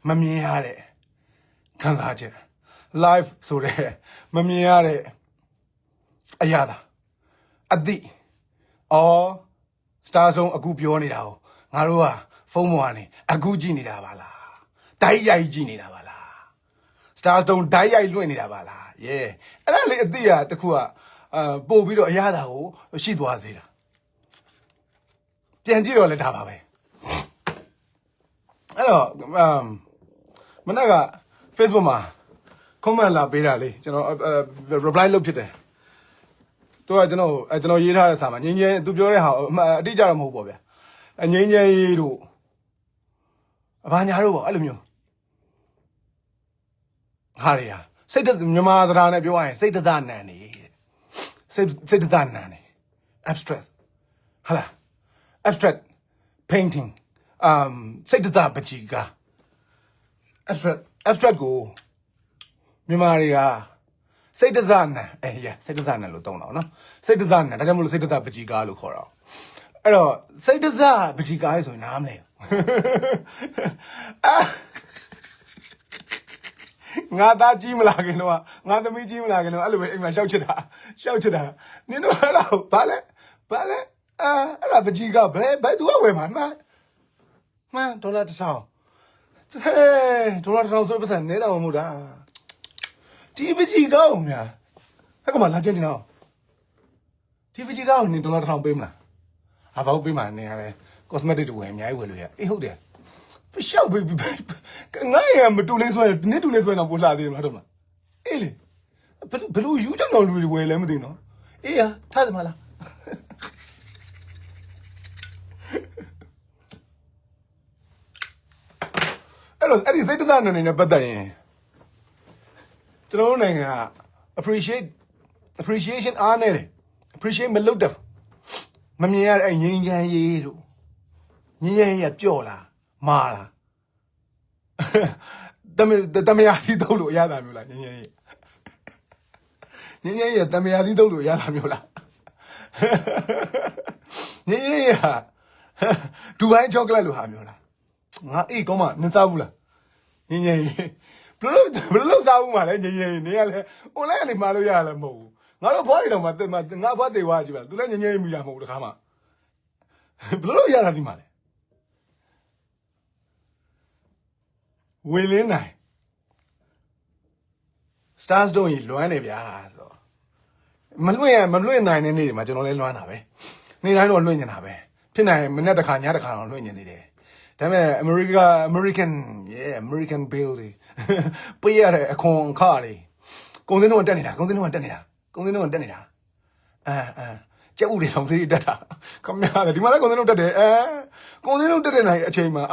မမြင်ရတဲ့ခံစားချက် live ဆိုတဲ့မမြင်ရတဲ့အရာသာအသည့်အော် star ဆုံးအခုပြောနေတာကိုငါတို့ကဖုန်းပေါ်ကနေအခုကြည့်နေတာပါလားဓာတ်ရိုက်ကြည့်နေတာပါလား star ဆုံးဓာတ်ရိုက်လွှင့်နေတာပါလားအဲ့ဒါလေးအသည့်ကတခုကပို့ပြီးတော့အရာသာကိုရှိသွားစေတာပြန်ကြည့်တော့လည်းဒါပါပဲအဲ့တော့မနေ့က Facebook မှာ comment လာပေးတာလေကျွန်တော် reply လုပ်ဖြစ်တယ်သူကကျွန်တော်ရေးထားတဲ့စာမှာငင်းငယ်သူပြောတဲ့ဟာအတိအကျတော့မဟုတ်ပေါ့ဗျာငင်းငယ်ရေးတို့ဘာညာတို့ပေါ့အဲ့လိုမျိုးဟာရစိတ်မြန်မာသရာနဲ့ပြောရရင်စိတ်တသနန်နေစိတ်တသနန်နေ abstract ဟာလား abstract painting စိတ်တသပကြည်က abstract ကိုမြန်မာတွေကစိတ်တသနန်စိတ်တသနန်လို့တောင်းတော့နော်စိတ်တသနန်ဒါကြောင့်မလို့စိတ်တသပကြည်ကားလို့ခေါ်တော့အဲ့တော့စိတ်တသပကြည်ကားဆိုရင်နားမလဲငါသားကြီးမလာခင်တော့ငါသမီးကြီးမလာခင်တော့အဲ့လိုပဲအိမ်မှာရှောက်ချစ်တာနင်တို့အဲ့ဒါဘာလဲအဲ့ဒါပကြည်ကဘယ်သူကဝယ်မှာမှန်ဒေါ်လာ1000ဒေါ်လာ1000ဆိုပတ်စံနေတော့မဟုတ်တာဒီပကြည်ကောင်းများဟဲ့ကမလာချင်းနေတော့ဒီပကြည်ကောင်းနင်ဒေါ်လာ1000ပေးမလားဘာလို့ပေးမှာနင်ကလည်း cosmetic တွေဝယ်အများကြီးဝယ်လို့ရအေးဟုတ်တယ်ရှောက်ပေးငါရမတူလေးဆွဲနစ်တူလေးဆွဲတော့ပို့လာသေးတယ်မဟုတ်လားအေးလေဘလို့ယူကြောင်တော်လူတွေဝယ်လဲမသိနော်အေးရထားစမလားအဲ့ဒီစိတ်တသနန်နေနဲ့ပတ်သက်ရင်ကျွန်တော်တို့နိုင်ငံက appreciation အားနေတယ် appreciate မလုပ်တယ်မမြင်ရတဲ့ငြိမ်းချမ်းရေးတို့ငြိမ်းချမ်းရေးကပျော့လားမာလားတမယာသီးတော့လို့ရတာမျိုးလားငြိမ်းချမ်းရေးတမယာသီးတော့လို့ရတာမျိုးလားငြိမ်းချမ်းရေးဟာဒူဘိုင်းချောကလက်လို့ဟာမျိုးလားငါအေးကောင်းမနင်စားဘူးလားငြိမ်းချမ်းရေးဘလို့စားဘူးမလဲငြိမ်းချမ်းရေးနေရလဲ online ကနေမှာလို့ရလဲမဟုတ်ဘူးငါတို့ဘွားတွေတော့ငါဘွားသေးွားကြည့်ပါသူလည်းငြိမ်းချမ်းရေးမိတာမဟုတ်ဘူးတခါမှဘလို့ရတာဒီမှာလဲဝင်လင်းနိုင် stars တော့ရင်လွမ်းနေဗျာဆိုမလွင့်နိုင်တဲ့နေ့တွေမှာကျွန်တော်လည်းလွမ်းတာပဲနေ့တိုင်းတော့လွင့်နေတာပဲဖြစ်နိုင်မနေ့တစ်ခါညတစ်ခါတော့လွင့်နေသေးတယ်ဒါပေမဲ့ American bill တွေပေးရတဲ့အခွန်အခတွေကုန်စည်နှုန်းတက်နေတာကျက်ဥတွေတော့သေးတက်တာခမရတယ်ဒီမှာလည်းကုန်စည်နှုန်းတက်တယ်ကုန်စည်နှုန်းတက်တဲ့နိုင်အချိန်မှာ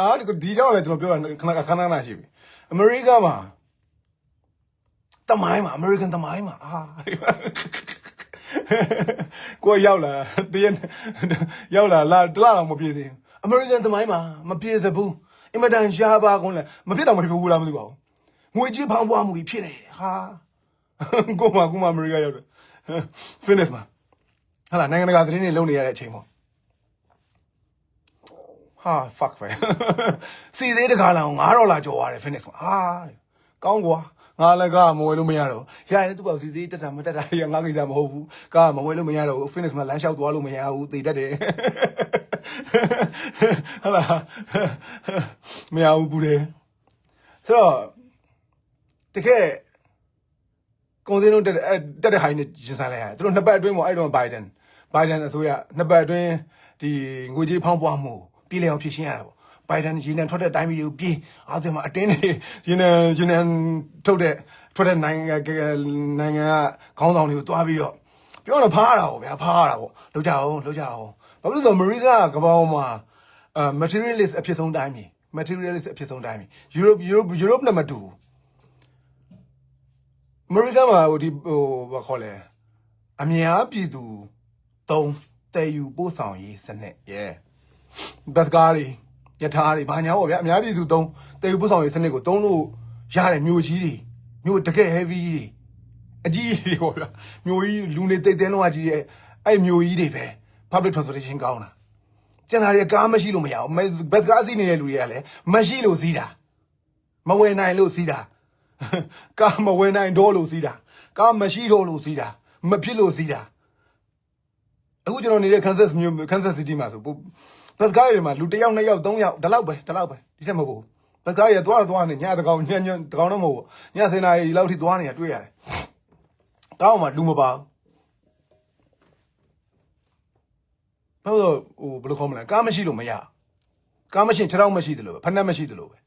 ဒီကြောင့်လည်းကျွန်တော်ပြောတာခဏရှိပြီအမေရိကမှာတမိုင်းမှာ American တမိုင်းမှာကိုရောက်လာတရက်ရောက်လာတလားတော့မပြေသေးဘူး American တမိုင်းမှာမပြေစဘူးအင်မတန်ရှားပါကုန်လဲမဖြစ်တော့မဖြစ်ဘူးလားမသိပါဘူးငွေကြေးဖောင်းပွားမှုဖြစ်နေဟာကိုမ America ရောက်တယ် fitness မှာဟာလာနိုင်ငံတကာသတင်းတွေလုပ်နေရတဲ့အချိန်ပေါ့ဟာ fuck ပဲစီသေးတကားလောင်$9ကျော်သွားတယ် fitness မှာကောင်းကွာငါလည်းကမဝယ်လို့မရတော့ရရင်သူ့ပေါ့စီသေးတက်တာမတက်တာငါကိစ္စမဟုတ်ဘူးကမဝယ်လို့မရတော့ fitness မှာလမ်းလျှောက်သွားလို့မရဘူးသေတတ်တယ်ဟာလာမရဘူးဘူးတယ်ဆိုတော့တကယ်ကုန်စည်နှုန်းတက်တဲ့ဟိုင်းနဲ့ရင်ဆိုင်လိုက်ရတယ်သူတို့နှစ်ပတ်အတွင်းပေါ့အဲ့တော့ Biden အစိုးရနှစ်ပတ်အတွင်းဒီငွေကြေးဖောင်းပွားမှုပြည်လည်အောင်ဖြည့်ရှင်းရတာပေါ့ Biden ရေနံထွက်တဲ့တိုင်းပြည်ကိုပြေးအားလုံးမှာအတင်းနေရေနံထွက်တဲ့နိုင်ငံကခေါင်းဆောင်တွေကိုတွားပြီးတော့ပြောတော့ဖားရတာပေါ့ဗျာလောက်ကြအောင်ဘာလို့လဲဆိုတော့အမေရိကကမ္ဘာပေါ်မှာmaterialist အဖြစ်ဆုံးတိုင်းပြည် Europe နဲ့မတူအမေရိကမှာဘာခေါ်လဲအများပြည်သူသုံးတည်ယူပို့ဆောင်ရေးစနစ်ဘတ်ကားတွေယထာတွေဘာညာပေါ့ဗျာအများပြည်သူသုံးတည်ယူပို့ဆောင်ရေးစနစ်ကိုသုံးလို့ရတဲ့မြို့ကြီးတွေမြို့တကယ် heavy တွေအကြီးတွေပေါ့ဗျာမြို့ကြီးလူနေတိတ်တဲလုံးအကြီးရဲ့အဲ့မြို့ကြီးတွေပဲ public transportation ကောင်းတာကျန်တာတွေကားမရှိလို့မရဘူးဘတ်ကားစီးနေတဲ့လူတွေကလည်းမရှိလို့စီးတာမ မဝင်နိုင်လို့စီးတာကားမဝင်နိုင်တော့လို့စီးတာကားမရှိတော့လို့စီးတာမဖြစ်လို့စီးတာအခုကျွန်တော်နေတဲ့ Kansas City မှာဆိုဘတ်ကားတွေမှာလူ1ယောက်2ယောက်3ယောက်ဒီလောက်ပဲဒီထက်မဟုတ်ဘူးဘတ်ကားတွေသွားနေညတကောင်တော့မဟုတ်ဘူးညစင်နာရီလောက်ထိသွားနေတာတွေ့ရတယ်ကောင်းမှလူမပါဘူးဘာလို့ဘယ်လိုခေါ်မလဲကားမရှိလို့မရကားမရှိခြေထောက်မရှိတယ်လို့ပဲဖက်နှက်မရှိတယ်လို့ပဲ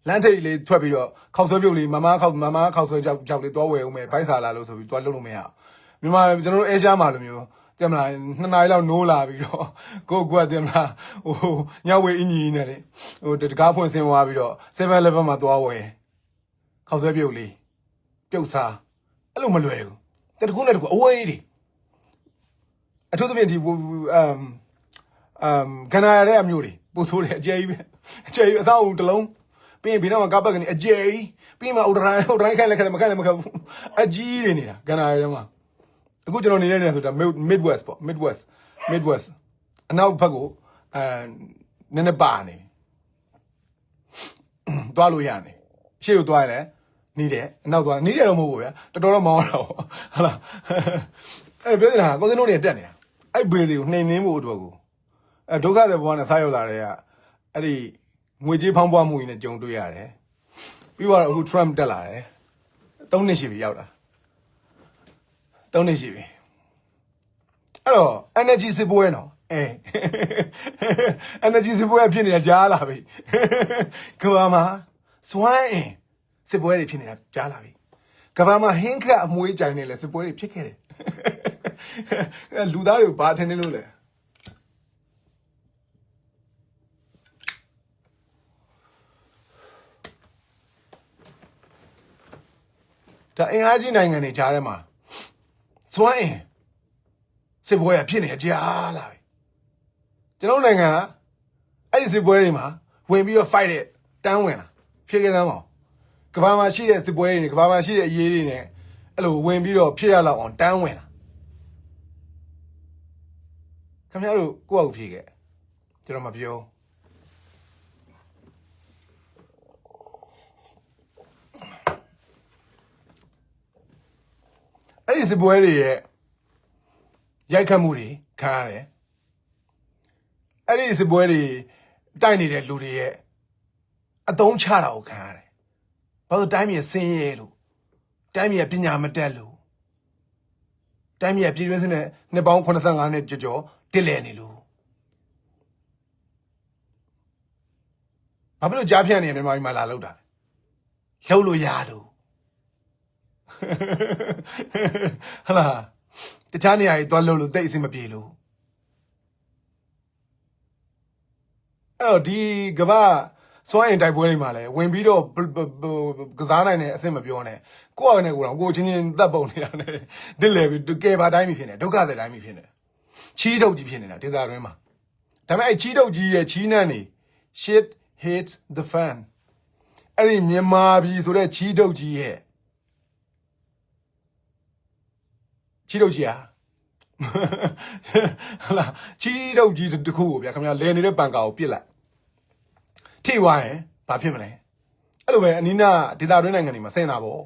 လမ်းထိပ်လေးထွက်ပြီးတော့ခောက်ဆွဲပြုတ်လေးမမခောက်ဆွဲကြောက်လေးသွားဝယ်ဦးမယ်ဘိုက်စာလာလို့ဆိုပြီးသွားလုပ်လို့မရမြန်မာကျွန်တော်တို့အေရှားမှာလိုမျိုးတင်မလား2နာရီလောက်နိုးလာပြီးတော့ကိုကတင်မလားညဝေးအင်ကြီးနဲ့လေတကားဖွင့်ဆင်းသွားပြီးတော့ 7-Eleven မှာသွားဝယ်ခောက်ဆွဲပြုတ်လေးပြုတ်စားအဲ့လိုမလွယ်ဘူးတခုနဲ့တခုအဝေးတွေအထူးသဖြင့်ဒီကနာရတဲ့အမျိုးတွေပို့ဆိုးတယ်အကျယ်ကြီးအသောအုံတစ်လုံးပြီးရင်ဘေးနားမှာကားပတ်ကနေအကျယ်ကြီးပြီးရင်အုတ်တိုင်းခိုင်းလက်ခက်မခိုင်းလည်းမခက်ဘူးအကြီးတွေနေတာကနာရတဲ့မှာအခုကျွန်တော်နေတဲ့နေရာဆိုတာ Midwest ပေါ့ Midwest အနောက်ဘက်ကိုနည်းနည်းပါနေသွားလို့ရနေရှေ့ကိုသွားရလဲနေတယ်အနောက်သွားနေတယ်တော့မဟုတ်ဘူးဗျာတော်တော်မောင်းတော့ဟုတ်လားအဲ့ပြောနေတာကိုစင်းတို့တွေတက်နေတာအဲ့ဘေးတွေကိုနှိမ်နှင်းဖို့အတွက်ကိုဒုက္ခတဲ့ဘဝနဲ့စားရောက်လာတဲ့ကအဲ့ဒီငွေကြေးဖောင်းပွားမှုကြီးနဲ့ကြုံတွေ့ရတယ်ပြီးတော့အခု Trump တက်လာတယ်3နှစ်ရှိပြီရောက်တာ3နှစ်ရှိပြီအဲ့တော့ energy စစ်ပွဲနော်energy စစ်ပွဲဖြစ်နေတာကြားလာပြီကဘာမှာစွမ်းအင်စစ်ပွဲတွေဖြစ်နေတာကြားလာပြီကဘာမှာဟင်းခတ်အမွှေးကြိုင်နေလဲစစ်ပွဲတွေဖြစ်ခဲ့တယ်လူသားတွေကိုဘာထင်နေလို့လဲဒါအင်အားကြီးနိုင်ငံတွေကြားထဲမှာစွမ်းအင်စစ်ပွဲဖြစ်နေကြားလာပြီကျွန်တော်နိုင်ငံကအဲ့ဒီစစ်ပွဲတွေမှာဝင်ပြီးတော့ fight တဲ့တန်းဝင်လာဖြစ်ခဲ့သမ်းပါကဘာမှာရှိတဲ့စစ်ပွဲတွေကဘာမှာရှိတဲ့အရေးတွေနဲ့အဲ့လိုဝင်ပြီးတော့ဖြစ်ရလောက်အောင်တန်းဝင်လာခင်ဗျားတို့ကိုယ့်အကူဖြေခဲ့ကျွန်တော်မပြောအဲ့ဒီစစ်ပွဲတွေရဲ့ရိုက်ခတ်မှုတွေခံရတယ်အဲ့ဒီစစ်ပွဲတွေတိုက်နေတဲ့လူတွေရဲ့အတုံးချတာကိုခံရတယ်ဘာလို့တိုင်းပြည်ဆင်းရဲလို့တိုင်းပြည်ပညာမတတ်လို့တိုင်းပြည်ပြည်တွင်းစနဲ့နှစ်ပေါင်း85နှစ်ကျော်တစ်လဲနေလို့ဘာဖြစ်လို့ကြားဖြန့်နေမြန်မာပြည်မှာလာလောက်တာလှုပ်လို့ရလို့ဟလာတခြားနေရာကြီးသွားလှုပ်လို့တိတ်အဆင်မပြေလို့အဲ့တော့ဒီကမ္ဘာစွမ်းအင်တိုက်ပွဲတွေမှာလည်းဝင်ပြီးတော့ကစားနိုင်တဲ့အဆင့်မပြောနဲ့ကိုယ့်အနေနဲ့ကိုချင်းချင်းသက်ပုံနေတာနဲ့တစ်လဲပြီးကဲပါတိုင်းပြီဖြစ်နေဒုက္ခတဲ့တိုင်းပြီဖြစ်နေချီးထုတ်ကြီးဖြစ်နေတာဒေသတွင်းမှာဒါပေမဲ့အဲ့ချီးထုတ်ကြီးရဲ့ချီးနှံ့နေ shit hit the fan အဲ့ဒီမြန်မာပြည်ဆိုတဲ့ချီးထုတ်ကြီးရဲ့ချီးထုတ်ကြီးဟာဟလာချီးထုတ်ကြီးတခုကိုဗျာခင်ဗျာလဲနေတဲ့ပန်ကာကိုပြစ်လိုက်ထိသွားရင်ဘာဖြစ်မလဲအဲ့လိုပဲအနီးနားဒေသတွင်းနိုင်ငံတွေမှာဆင်တာပေါ့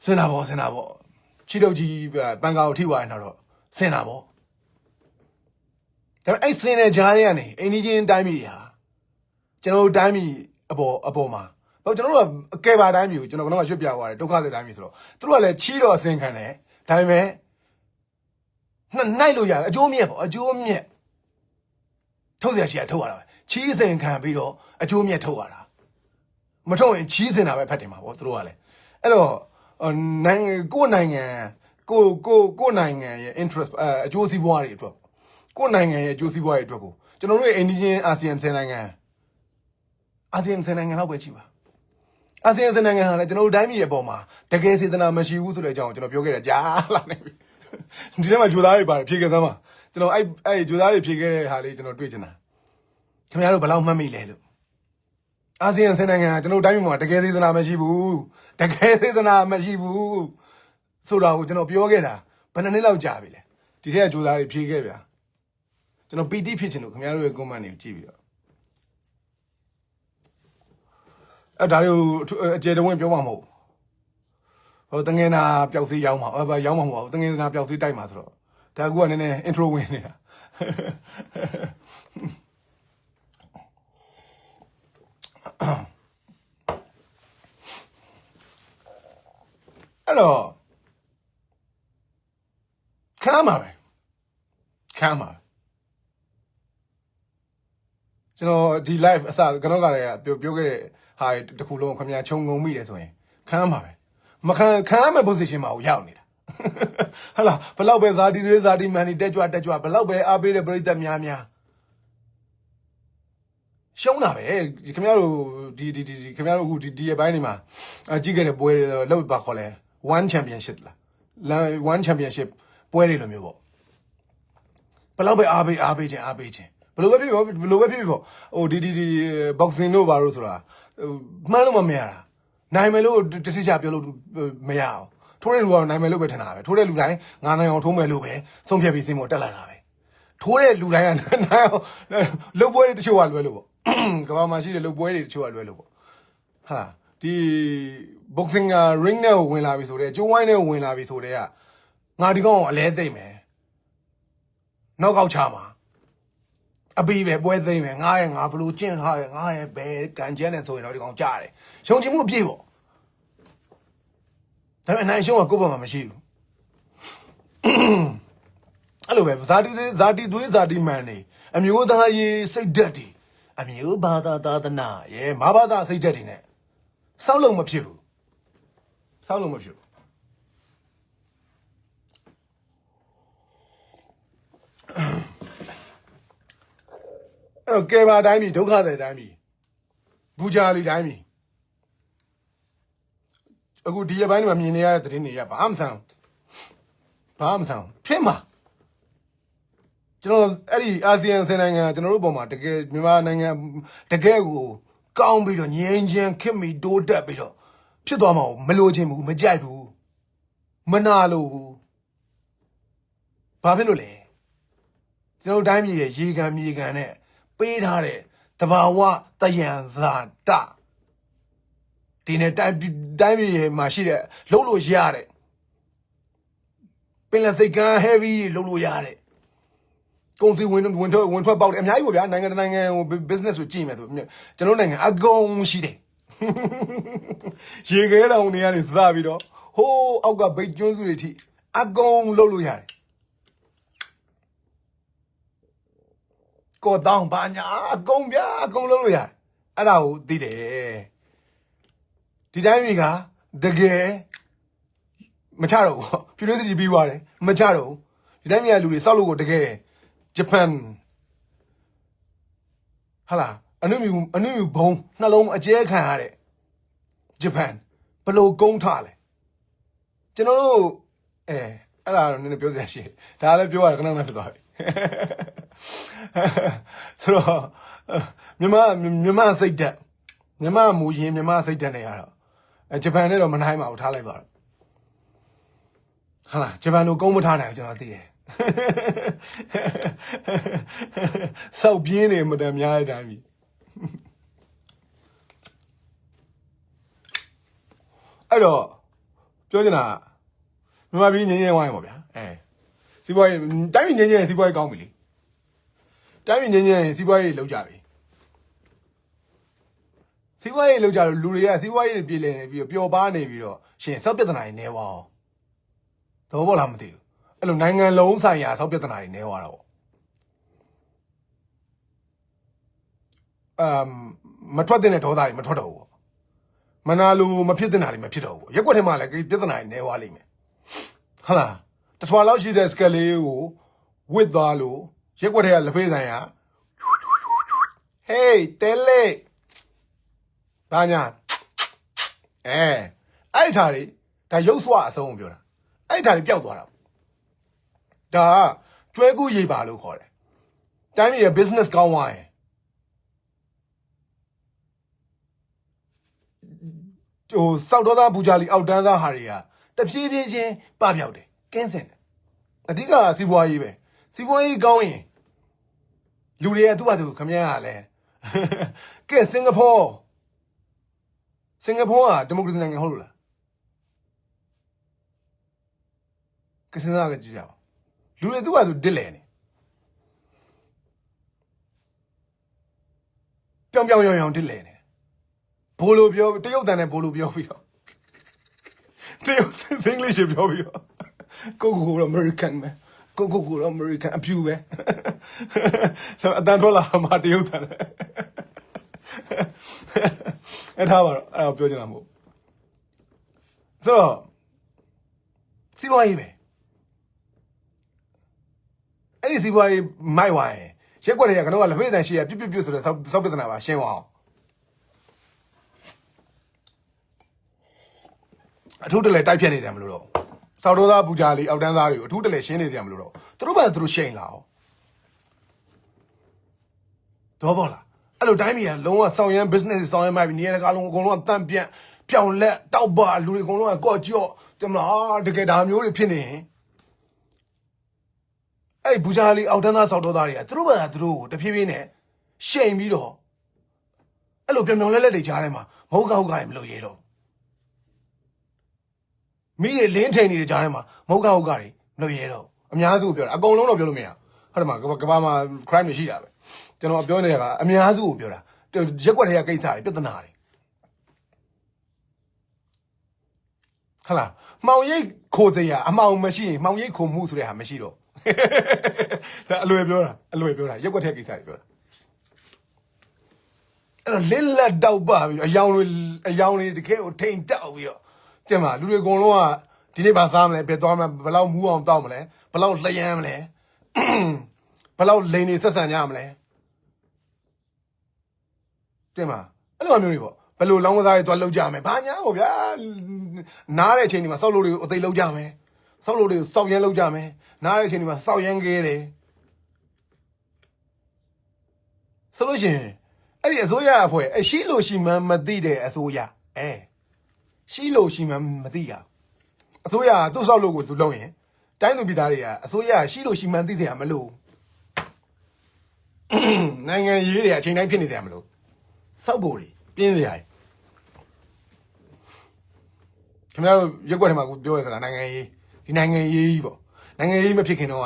ချီးထုတ်ကြီးပန်ကာကိုထိသွားရင်တော့ဆင်တာပေါ့ဒါပေမဲ့အဲ့ဆင်တဲ့ကြားတွေကနေအိန္ဒိချင်းတိုင်းပြည်ဟာကျွန်တော်တို့တိုင်းပြည်အပေါ်မှာဘာကျွန်တော်တို့ကအကဲပါတိုင်းပြည်ကိုကျွန်တော်ကတော့ရွှေ့ပြသွားတယ်ဒုက္ခတဲ့တိုင်းပြည်ဆိုတော့သူတို့ကလည်းချီးတော့အဆင်ခံတယ်ဒါပေမဲ့နိုင်လို့ရတယ်အကျိုးမြတ်ပေါ့အကျိုးမြတ်ထုတ်ရရှိရထုတ်ရတာပဲချီးစင်ခံပြီးတော့အကျိုးမြတ်ထုတ်ရတာမထုတ်ရင်ချီးစင်တာပဲဖတ်တယ်မှာပေါ့သူတို့ကလည်းအဲ့တော့နိုင်ငံကိုနိုင်ငံရဲ့ interest အကျိုးစီးပွားတွေအတွက်ကိုနိုင်ငံရဲ့အကျိုးစီးပွားတွေအတွက်ကိုကျွန်တော်တို့ရဲ့အိန္ဒိချင်းအာဆီယံ10နိုင်ငံလောက်ပဲရှိပါအာဆီယံ10နိုင်ငံဟာလည်းကျွန်တော်တို့တိုင်းပြည်ရဲ့အပေါ်မှာတကယ်စေတနာမရှိဘူးဆိုတဲ့အကြောင်းကျွန်တော်ပြောခဲ့တယ်ကြားလာနေပြီဒီထဲမှာဂျိုသားတွေပါတယ်ဖြေခဲ့သမ်းပါကျွန်တော်အဲ့ဂျိုသားတွေဖြေခဲ့တဲ့ဟာလေးကျွန်တော်တွေ့ချင်တာခင်ဗျားတို့ဘယ်လောက်မှတ်မိလဲလို့အာဆီယံ10နိုင်ငံကကျွန်တော်တို့တိုင်းပြည်မှာတကယ်စေတနာမရှိဘူးဆိုတာကိုကျွန်တော်ပြောခဲ့တာဘယ်နှစ်နှစ်လောက်ကြာပြီလဲဒီထက်ကဂျိုသားတွေဖြေခဲ့ဗျာကျွန်တော်ပီတိဖြစ်ချင်လို့ခင်ဗျားတို့ရဲ့ comment တွေကိုကြည့်ပြီးတော့ ဒါတွေကိုအကျေတဝင်းပြောမှာမဟုတ်ဟိုတငယ်နာပျောက်သေးရောက်မှာရောက်မှာမဟုတ်ဘူးတငယ်နာပျောက်သေးတိုက်မှာဆိုတော့ဒါကူကနည်းနည်း intro ဝင်နေတာအဲ့တော့ခံမှာပဲခံမှာကျွန်တော်ဒီ live အစကတော့ကလည်းပြောခဲ့တဲ့ဟာတခုလုံးခင်ဗျာခြုံငုံမိတယ်ဆိုရင်ခံမှာပဲမခံမဲ့ position မှာကိုရောက်နေတာဟလာဘလောက်ပဲဇာတိသေးဇာတိမှန်နေတက်ကြွဘလောက်ပဲအားပေးတဲ့ပရိသတ်များရှုံးတာပဲခင်ဗျားတို့ဒီခင်ဗျားတို့အခုဒီရဲ့ဘိုင်းနေမှာကြီးခဲ့တဲ့ပွဲလောက်ပါခေါ်လဲ one championship လား one championship ပွဲတွေလိုမျိုးပေါ့ဘလောက်ပဲအားပေးခြင်းဘယ်လိုပဲဖြစ်ပေါ့ဟိုဒီ boxing တို့ဘာလို့ဆိုတာမှန်းလို့မရတာနိုင်မယ်လို့တတိချပြောလို့မရအောင်ထိုးတဲ့လူကနိုင်မယ်လို့ပဲထင်တာပဲထိုးတဲ့လူတိုင်းငါနိုင်အောင်ထိုးမယ်လို့ပဲဆုံးဖြတ်ပြီးစင်ပေါ်တက်လာတာပဲထိုးတဲ့လူတိုင်းကနိုင်အောင်လုတ်ပွဲတချို့ကလွယ်လို့ပေါ့ကဘာမှရှိတဲ့လုတ်ပွဲတွေတချို့ကလွယ်လို့ပေါ့ဟာဒီ boxing ring နဲ့ဝင်လာပြီဆိုတဲ့ကျိုးဝိုင်းနဲ့ဝင်လာပြီဆိုတဲ့ကငါဒီကောင်အလဲသိမ့်မယ်နောက်ကောက်ချမှာအပီးပဲပွဲသိမ့်မယ်ငါဘလို့ကျင့်ထားတယ်ငါရဲ့ဘယ်ကန်ကျဲနဲ့ဆိုရင်တော့ဒီကောင်ကြားတယ်ရှုံချင်မှုအပြည့်ပေါ့ဒါပေမဲ့အနိုင်ရှုံးကကိုယ့်ဘက်မှာမရှိဘူးအဲ့လိုပဲဇာတိသွေးဇာတိမှန်နေအမျိုးသားရေးစိတ်ဓာတ်တွေအမျိုးဘာသာသာသနာရဲ့မဘာသာစိတ်ဓာတ်တွေနဲ့စောက်လုံးမဖြစ်ဘူးအဲ့တော့ကဲပါတိုင်းပြီဒုက္ခတဲ့တိုင်းပြီဘူချာလီတိုင်းပြီအခုဒီရက်ပိုင်းမှာမြင်နေရတဲ့သတင်းတွေကဘာမှမဆန်းဖြစ်မှာကျွန်တော်အဲ့ဒီအာဆီယံ10နိုင်ငံကျွန်တော်တို့ပုံမှာတကယ်မြန်မာနိုင်ငံတကယ်ကိုကောင်းပြီးတော့ငြိမ်းချမ်းခင်မီတိုးတက်ပြီးတော့ဖြစ်သွားမှာမလိုချင်ဘူးမကြိုက်ဘူးမနာလို့ဘူးဘာဖြစ်လို့လဲကျွန်တော်တိုင်းပြည်ရဲ့ရေကန်မြေကန်နဲ့ပေးထားတဲ့တဘာဝတယံဇာတဒီနဲ့တိုင်းပြည်ရဲ့မှာရှိတဲ့လှုပ်လို့ရတဲ့ပင်လယ်စိတ်ကမ်း heavy လှုပ်လို့ရတဲ့ကုန်စည်ဝင်ထွက်ပေါက်တယ်အများကြီးပေါ့ဗျာနိုင်ငံနိုင်ငံဟို business ကိုကြည့်မယ်ဆိုကျွန်တော်နိုင်ငံအကုန်ရှိတယ်ရေခဲတောင်တွေကနေစပြီးတော့ဟိုးအောက်ကဗိတ်ကျွန်းစုတွေထိအကုန်လှုပ်လို့ရတယ်ကိုတောင်းပါညာအကုန်ဗျာအကုန်လှုပ်လို့ရတယ်အဲ့ဒါကိုသိတယ်ဒီတိုင်းကြီးကတကယ်မချတော့ဘူးပြည်လို့စီပြီးသွားတယ်မချတော့ဘူးဒီတိုင်းကြီးကလူတွေစောက်လို့ကိုတကယ်ဂျပန်ဟာလားအနုမြူဘုံနှလုံးအကျဲခံရတဲ့ဂျပန်ဘလို့ကုန်းထလဲကျွန်တော်တို့အဲ့ဒါတော့နည်းနည်းပြောစရာရှိဒါလည်းပြောရခဏခဏဖြစ်သွားပြီဆိုတော့မြန်မာစိတ်ဓာတ်မြန်မာမူရင်မြန်မာစိတ်ဓာတ်နေရတော့ဂျပန်နဲ့တော့မနိုင်ပါဘူးထားလိုက်ပါတော့ဟာလားဂျပန်တို့ကုန်းမထားနိုင်ဘူးကျွန်တော်သိတယ်စောက်ပြင်းနေမှတမ်းများတဲ့အတိုင်းပြီအဲ့တော့ပြောချင်တာမြန်မာပြည်ငင်းဝိုင်းပါဗျာစီးပွားရေးတိုင်းပြည်ငင်းစီးပွားရေးကောင်းပြီလေတိုင်းပြည်ငင်းစီးပွားရေးလောက်ကြပြီစီးပွားရေးလောက်ကြလို့လူတွေကစီးပွားရေးပြည်လည်နေပြီးတော့ပျော်ပါနေပြီးတော့ရှင်စောက်ပြဿနာတွေနေပါအောင်သဘောပေါက်လားမသိဘူးအဲ့လိုနိုင်ငံလုံးဆိုင်ရာစောက်ပြဿနာတွေနေသွားတာပေါ့မထွက်တဲ့ဒေါသတွေမထွက်တော့ဘူးပေါ့မနာလိုမဖြစ်တဲ့နာတွေမဖြစ်တော့ဘူးရက်ွက်ထဲမှာလည်းပြဿနာတွေနေသွားလိမ့်မယ်ဟုတ်လားတထွာလောက်ရှိတဲ့ scale လေးကိုဝစ်သွားလို့ရက်ွက်ထဲကလက်ဖေးဆိုင်က Hey တဲလေဘာညာအဲ့ထားတွေဒါရုပ်စွာအဆုံးပြောတာအဲ့ထားတွေပျောက်သွားတာဒါကျွဲကူးရိပ်ပါလို့ခေါ်တယ်တိုင်းပြည်ရဲ့ business ကောင်းသွားရင်ဟိုစောက်တော်သားဘူဂျာလီအောက်တန်းသားဟာတွေကတဖြည်းဖြည်းချင်းပပျောက်တယ်ကင်းစင်တယ်အဓိကစီးပွားရေးပဲစီးပွားရေးကောင်းရင်လူတွေကသူ့ဘာသူခမရကလည်းကဲစင်ကာပူ Singapore democracyနိုင်ငံဟုတ်လို့လားကစဉ်းစားကြည့်ကြပါလူတွေသူ့ဘာသူတစ်လဲနေပြောင်ပြောင်တစ်လဲနေဘိုးလိုပြောတရုတ်တန်နဲ့ဘိုးလိုပြောပြီးတော့တရုတ်စင်္ဂလိပ်ပြောပြီးတော့ကို American ပဲကို American အပြူပဲအတန်ထွက်လာမှတရုတ်တန်အဲ့ထားပါတော့အဲ့ပြောချင်တာမဟုတ်ဆိုတော့စီးပွားရေးပဲအဲ့ဒီစီးပွားရေးမိုက်ဝိုင်းရက်ွက်တွေကကတော့လက်ဖေးတန်ရှိရပြဆိုတဲ့စောက်ပြဿနာပါရှင်းအောင်အထူးတလဲတိုက်ဖြတ်နေတယ်မလို့တော့စောက်တော်သားပူဂျာလေးအောက်တန်းသားတွေကိုအထူးတလဲရှင်းနေတယ်မလို့တော့သူတို့ဘာသူတို့ရှိန်လာအောင်တော့ပေါ့လားအဲ့လိုတိုင်းပြည်ကလုံးဝဆောင်ရမ်း business ဆောင်ရမ်းမှပြီနေရာကလုံးအကုန်လုံးကတန့်ပြန့်ပြောင်လက်တောက်ပါလူတွေအကုန်လုံးကကော့ကြော့တယ်မလားတကယ်ဒါမျိုးတွေဖြစ်နေရင်အဲ့ဘူဂျာလီအောက်တန်းသားစောက်တော်သားတွေကသူတို့ဘာသူတို့တဖြည်းဖြည်းနဲ့ရှိန်ပြီးတော့အဲ့လိုပြောင်လက်တွေကြားထဲမှာမဟုတ်ကောက်ကလည်းမလို့ရဲတော့မိတွေလင်းထိန်နေတဲ့ကြားထဲမှာမဟုတ်ကောက်ကလည်းမလို့ရဲတော့အများစုပြောတာအကုန်လုံးတော့ပြောလို့မရဟုတ်တယ်မှာကဘာမှာ crime တွေရှိတာပဲကျွန်တော်ပြောနေတာကအများစုကိုပြောတာရက်ွက်တွေကကိစ္စတွေပြဿနာတွေဟလာမှောင်ရိပ်ခိုစရာအမှောင်မရှိရင်မှောင်ရိပ်ခိုမှုဆိုတဲ့ဟာမရှိတော့ဒါအလွယ်ပြောတာရက်ွက်တဲ့ကိစ္စတွေပြောတာအဲ့တော့လင်းလက်တောက်ပါပြီးအယောင်တွေတကယ်ကိုထိန်တောက်ပြီးတော့တင်ပါလူတွေအကုန်လုံးကဒီနေ့ဘာစားမလဲဘယ်သွားမလဲဘယ်လောက်မူးအောင်တောက်မလဲဘယ်လောက်လျှမ်းမလဲဘယ်လောက်လိန်နေဆက်ဆံကြမလဲတင်ပါအဲ့လိုမျိုးတွေပေါ့ဘယ်လိုလောင်းကစားတွေသွားလောက်ကြမယ်ဘာညာပေါ့ဗျာနားတဲ့အချိန်ဒီမှာစောက်လို့တွေကိုအသိလောက်ကြမယ်စောက်လို့တွေကိုစောက်ရမ်းလောက်ကြမယ်နားတဲ့အချိန်ဒီမှာစောက်ရမ်းခဲ့တယ်ဆိုလို့ရှိရင်အဲ့ဒီအစိုးရအဖွဲ့ရှိလို့ရှိမှမသိတဲ့အစိုးရရှိလို့ရှိမှမသိရအစိုးရသူ့စောက်လို့ကိုသူလုပ်ရင်တိုင်းသူပြည်သားတွေကအစိုးရရှိလို့ရှိမှသိစရာမလိုနိုင်ငံရေးတွေအချိန်တိုင်းဖြစ်နေစရာမလိုစောက်ဖို့တွေပြင်းစရာခင်ဗျားတို့ရက်ွက်ထဲမှာကိုပြောရစလားနိုင်ငံရေးဒီနိုင်ငံရေးကြီးပေါ့နိုင်ငံရေးမဖြစ်ခင်တော့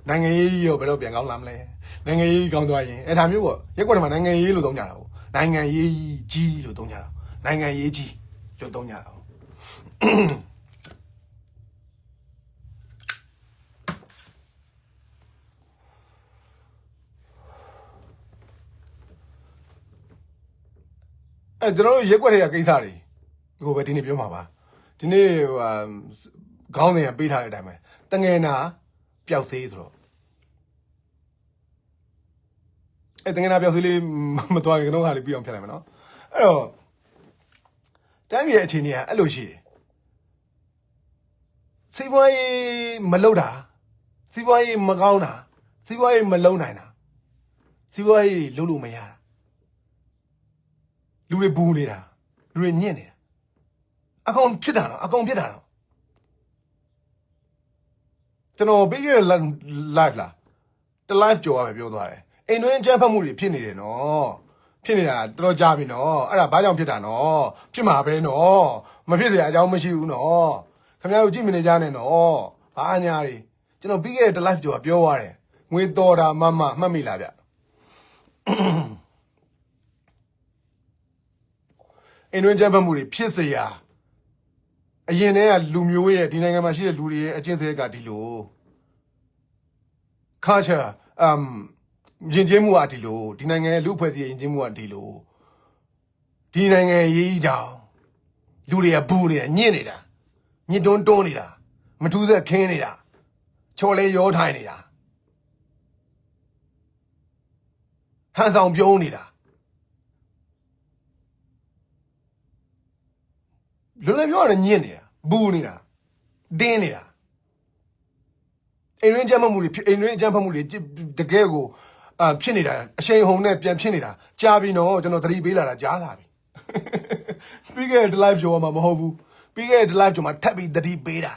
နိုင်ငံရေးကြီးရောဘယ်တော့ပြန်ကောင်းလာမလဲနိုင်ငံရေးကောင်းသွားရင်အဲ့ဒါမျိုးပေါ့ရက်ွက်ထဲမှာနိုင်ငံရေးလို့သုံးကြတာပေါ့နိုင်ငံရေးကြီးလို့သုံးကြတာနိုင်ငံရေးကြီးလို့သုံးကြတာကျွန်တော်တို့ရက်ွက်တွေကကိစ္စတွေကိုပဲဒီနေ့ပြောမှာပါဒီနေ့ခေါင်းစဉ်ကပေးထားတဲ့အတိုင်းပဲတငယ်နာပျောက်သေးဆိုတော့တငယ်နာပျောက်သေးလေးမသွားရင်ကတော့ဟာလေးပြီးအောင်ဖြတ်လိုက်မယ်နော်အဲ့တော့တိုင်းပြည်ရဲ့အခြေအနေကအဲ့လိုရှိတယ်စီးပွားရေးမလုပ်တာစီးပွားရေးမကောင်းတာစီးပွားရေးမလုပ်နိုင်တာစီးပွားရေးလုပ်လို့မရတာလူတွေဘူးနေတာလူတွေညစ်နေတာအကောင်ဖြစ်တာတော့ကျွန်တော်ပြီးခဲ့တဲ့ live လားတ live ကြော်ရပဲပြောသွားတယ်အိမ်တွင်းအကြမ်းဖက်မှုတွေဖြစ်နေတယ်နော်ဖြစ်နေတာတော်တော်ကြာပြီနော်အဲ့ဒါဘာကြောင့်ဖြစ်တာနော်ဖြစ်မှာပဲနော်မဖြစ်စရာအကြောင်းမရှိဘူးနော်ခင်ဗျားတို့ကြည့်မနေကြနဲ့နော်ဘာညာတွေကျွန်တော်ပြီးခဲ့တဲ့ live ကြော်ပြောသွားတယ်ငွေတော်တာမှတ်မိလားဗျအိမ်တွင်းအကြမ်းဖက်မှုတွေဖြစ်စရာအရင်တည်းကလူမျိုးရဲ့ဒီနိုင်ငံမှာရှိတဲ့လူတွေရဲ့အကျင့်စရိုက်ကဒီလိုculture ယဉ်ကျေးမှုကဒီလိုဒီနိုင်ငံရဲ့လူအဖွဲ့အစည်းယဉ်ကျေးမှုကဒီလိုဒီနိုင်ငံရေးကြောင်လူတွေကဘူးနေတာညစ်နေတာညစ်တွန်းနေတာမထူးဆက်ခင်းနေတာချော်လဲရောထိုင်နေတာဟန်ဆောင်ပြုံးနေတာလွယ်လွယ်ပြောရတယ်ညစ်နေတာဘူးနေတာတင်းနေတာအိမ်တွင်းအကြမ်းဖက်မှုတွေတကယ်ကိုဖြစ်နေတာအရှိန်ဟုန်နဲ့ပြန်ဖြစ်နေတာကြားပြီနော်ကျွန်တော်သတိပေးလာတာကြားလာပြီပြီးခဲ့တဲ့ live show မှာမဟုတ်ဘူးပြီးခဲ့တဲ့ live show မှာထပ်ပြီးသတိပေးတာ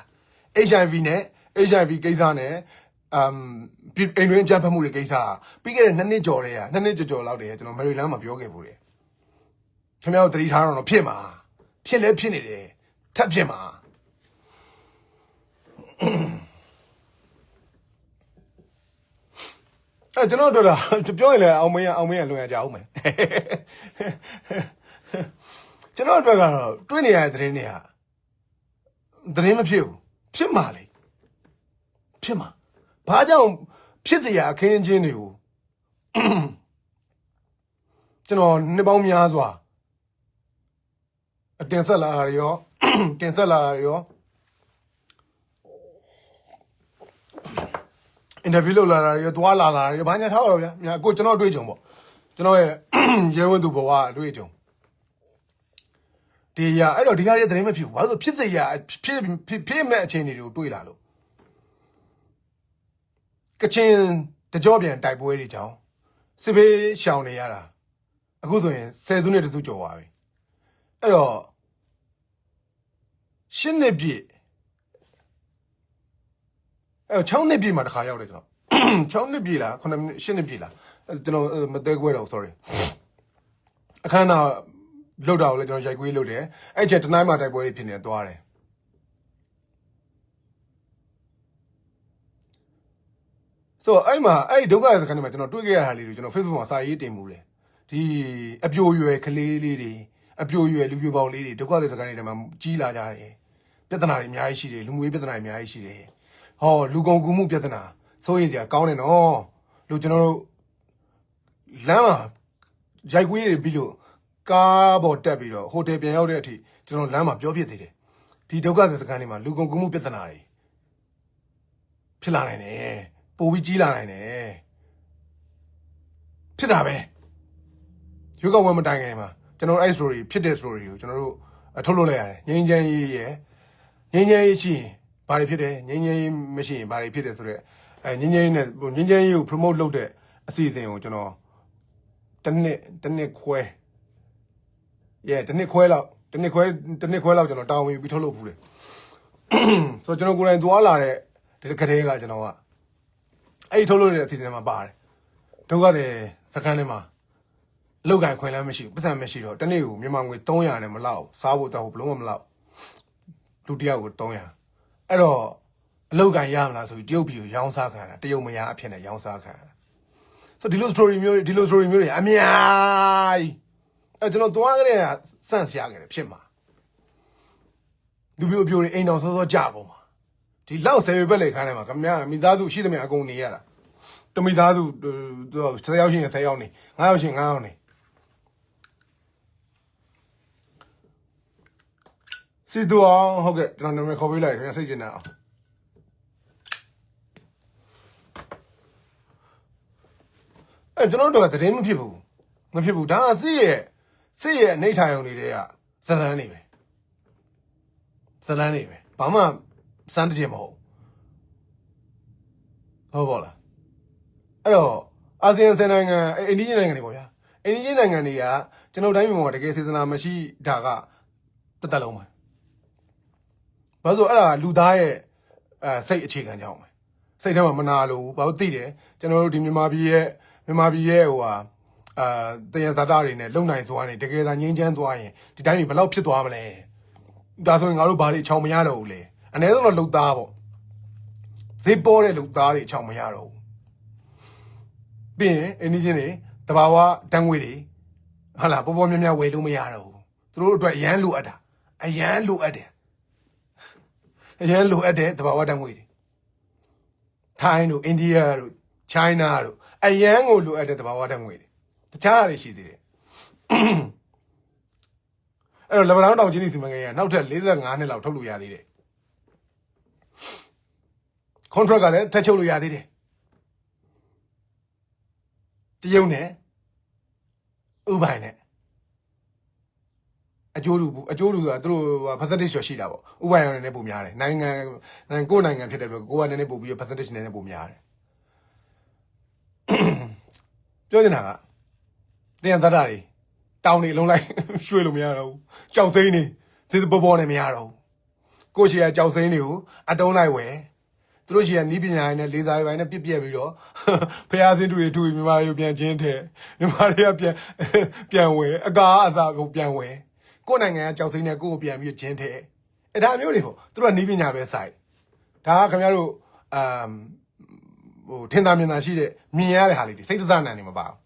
HIV နဲ့ HIV ကိစ္စနဲ့အိမ်တွင်းအကြမ်းဖက်မှုတွေကိစ္စပြီးခဲ့တဲ့2နှစ်ကျော်လောက်တည်းကျွန်တော်မယ်ရီလန်းမှာပြောခဲ့ဘူးတယ် ခင်ဗျားတို့သတိထားတော့ဖြစ်မှာဖြစ်လဲဖြစ်နေတယ်ထပ်ဖြစ်မှာကျွန်တော်တို့ပြောရင်လည်းအောင်မင်းလွန်ရကြအောင်မယ်ကျွန်တော်တို့ကတော့တွေးနေရတဲ့သတင်းတွေကသတင်းမဖြစ်ဘူးဖြစ်မှာလေဖြစ်မှာဘာကြောင့်ဖြစ်စရာအခင်းအကျင်းတွေကိုကျွန်တော်နှစ်ပေါင်းများစွာတင်ဆက်လာရရောတင်ဆက်လာရရောအင်တာဗျူးလုပ်လာတာရောသွားလာတာရောဘာညာထားတော့ဗျာကိုကျွန်တော်တွေ့ကြုံပေါ့ကျွန်တော်ရဲ့ရဲဝတ်သူဘဝအတွေ့အကြုံဒီရအဲ့တော့ဒီဟာရဲ့သတင်းမဖြစ်ဘူးဘာလို့ဖြစ်စရာဖြစ်မဲ့အခြေအနေတွေကိုတွေ့လာလို့ကချင်တကြောပြန်တိုက်ပွဲတွေကြောင့်စစ်ဘေးရှောင်နေရတာအခုဆိုရင်10စုနဲ့တစုကျော်သွားပြီအဲ့တော့10နှစ်ပြည့်အဲ့6နှစ်ပြည့်မှာတစ်ခါရောက်တယ်ကျွန်တော်6နှစ်ပြည့်လား9နှစ်10နှစ်ပြည့်လားကျွန်တော်မသေးခွဲတော့ sorry အခမ်းအနားလှုပ်တာကိုလည်းကျွန်တော်ရိုက်ကွေးလုပ်တယ်အဲ့ချက်တနိုင်းမှာတိုက်ပွဲတွေဖြစ်နေသွားတယ်ဆိုတော့အဲ့မှာအဲ့ဒုက္ခစခန်းထဲမှာကျွန်တော်တွေ့ခဲ့ရတာလေးတွေကျွန်တော် Facebook မှာစာရေးတင်မှုတယ်ဒီအပြိုရွယ်ကလေးလေးတွေအပြိုရွယ်လူပြိုပေါင်းလေးတွေဒုက္ခစခန်းတွေထဲမှာကြီးလာကြတယ်ပြဿနာတွေအများကြီးရှိတယ်လူမျိုးပြဿနာတွေအများကြီးရှိတယ်ဟောလူကုန်ကူမှုပြဿနာစိုးရိမ်စရာကောင်းတယ်နော်လို့ကျွန်တော်တို့လမ်းမှာရိုက်ကွေးတွေပြီးလို့ကားပေါ်တက်ပြီးတော့ဟိုတယ်ပြန်ရောက်တဲ့အထိကျွန်တော်လမ်းမှာပြောပြသေးတယ်ဒီဒုက္ခစခန်းတွေမှာလူကုန်ကူမှုပြဿနာတွေဖြစ်လာနိုင်တယ်ပိုပြီးကြီးလာနိုင်တယ်ဖြစ်တာပဲရွေးကောက်ပွဲမတိုင်ခင်မှာကျွန်တော်အဲ့ story ဖြစ်တဲ့ story ကိုကျွန်တော်တို့ထုတ်လုပ်လိုက်ရတယ်ငြိမ်းချမ်းရေးရဲ့ငြိမ်းချမ်းရေးရှိရင်ဘာတွေဖြစ်တယ်ငြိမ်းချမ်းရေးမရှိရင်ဘာတွေဖြစ်တယ်ဆိုတော့ငြိမ်းချမ်းရေးနဲ့ငြိမ်းချမ်းရေးကို promote လုပ်တဲ့အစီအစဉ်ကိုကျွန်တော်တစ်နှစ်ခွဲတစ်နှစ်ခွဲလောက်ကျွန်တော်တာဝန်ယူပြီးထုတ်လုပ်ဖူးတယ်ဆိုတော့ကျွန်တော်ကိုယ်တိုင်သွားလာတဲ့ဒီကတဲ့ကကျွန်တော်ကအဲ့ထုတ်လို့တဲ့အစီအစဉ်မှာပါတယ်ဒုက္ခတွေစခန်းထဲမှာလောက်ကန်ခွင်လမ်းမရှိဘူးပတ်စံမရှိတော့တနေ့ကိုမြန်မာငွေ300နဲ့မလောက်စားဖို့တောက်ဖို့ဘလုံးမလောက်လူတယောက်ကို300အဲ့တော့အလောက်ကန်ရမလားဆိုပြီးတရုတ်ပြည်ကိုရောင်းစားခံတာတရုတ်မရအဖြစ်နဲ့ရောင်းစားခံတာဆိုဒီလို story မျိုးတွေအများကြီးအဲ့ကျွန်တော်သွားကြတဲ့စန့်ရှားခဲ့တယ်ဖြစ်မှာလူမျိုးအပြိုတွေအိမ်တော်စောစောကြာကုန်ပါဒီလောက်ဆယ်ပဲလေခန်းထဲမှာခမရမိသားစုရှိသမျှအကုန်နေရတာတမိသားစု10ယောက်ရှိရင်10ယောက်နေ9ယောက်ရှိရင်9ယောက်နေစီတူအောင်ဟုတ်ကဲ့ကျွန်တော်နာမည်ခေါ်ပေးလိုက်ခင်ဗျစိတ်ကျင်နေအောင်အဲ့ကျွန်တော်တို့ကတရင်မဖြစ်ဘူးဒါကစစ်ရဲ့အနေထိုင်ုံတွေကဇလန်းနေပဲဘာမှစမ်းတခြင်းမဟုတ်ပါလားအဲ့တော့အာဆီယံနိုင်ငံအိန္ဒိယနိုင်ငံတွေပေါ့ဗျာအိန္ဒိယနိုင်ငံတွေကကျွန်တော်တိုင်းပြည်မှာတကယ်စေတနာမရှိတာကတစ်သက်လုံးပဲဘာလို့အဲ့ဒါလူသားရဲ့စိတ်အခြေခံကြောင်းပဲစိတ်ထဲမှာမနာလို့ဘာလို့သိတယ်ကျွန်တော်တို့ဒီမြန်မာပြည်ရဲ့ဟိုဟာတယံဇာတာတွေနဲ့လုံနိုင်စွာနေတကယ်သာငြင်းချမ်းသွားရင်ဒီတိုင်းပြည်ဘယ်လောက်ဖြစ်သွားမလဲဒါဆိုရင်ငါတို့ဘာတွေအချောင်မရတော့ဘူးလေအနည်းဆုံးတော့လုံသားပေါ့ဈေးပေါ်တဲ့လုံသားတွေအချောင်မရတော့ဘူးပြီးရင်အင်းကြီးတွေတဘာဝတန်းငွေတွေဟာလာပေါ်များများဝယ်လို့မရတော့ဘူးသူတို့အတွက်အရန်လိုအပ်တယ်တဘာဝတန်းငွေတွေထိုင်းတို့အိန္ဒိယတို့ချိုင်းနာတို့အရန်ကိုလိုအပ်တဲ့တဘာဝတန်းငွေတွေတခြားတွေရှိသေးတယ်အဲ့တော့လက်ဗလောင်းတောင်ချင်းစီမံကိန်းကနောက်ထပ်45နှစ်လောက်ထုတ်လို့ရသေးတယ် contract ကလည်းထပ်ချုပ်လို့ရသေးတယ်တရုတ်နဲ့ဥပိုင်နဲ့အကျိုးတူဆိုတာသူတို့ percentage ရှိတာပေါ့ဥပိုင်ရတယ်နည်းပိုများတယ်နိုင်ငံကိုယ်နိုင်ငံဖြစ်တဲ့အတွက်ကိုကနည်းနည်းပိုပြီး percentage နည်းနည်းပိုများတယ်ပြောနေတာကတင်သတ္တတွေတောင်းနေလုံးလိုက်ရွှေ့လို့မရတော့ဘူးကြောက်သိန်းနေစေးပေါ်နဲ့မရတော့ဘူးကိုရှိရကြောက်သိန်းတွေကိုအတုံးလိုက်ဝယ် သူတို့ရှိရနီးပညာရေးနဲ့လေစာရေးပိုင်းနဲ့ပြက်ပြီးတော့ဖျားစင်းတူတွေတူမြန်မာတွေကိုပြန်ချင်းထဲမြန်မာတွေကပြန်ဝယ်အကားအစာကိုပြန်ဝယ်ကိုယ်နိုင်ငံကကြောက်စိမ့်နဲ့ကိုယ်ကိုပြန်ပြီးချင်းထဲအဲ့ဒါမျိုးတွေပေါ့သူတို့ကနီးပညာပဲစိုက်ဒါကခင်ဗျားတို့ဟိုထင်သာမြင်သာရှိတဲ့မြင်ရတဲ့ဟာလေးတွေစိတ်တသနာနေမပါဘူး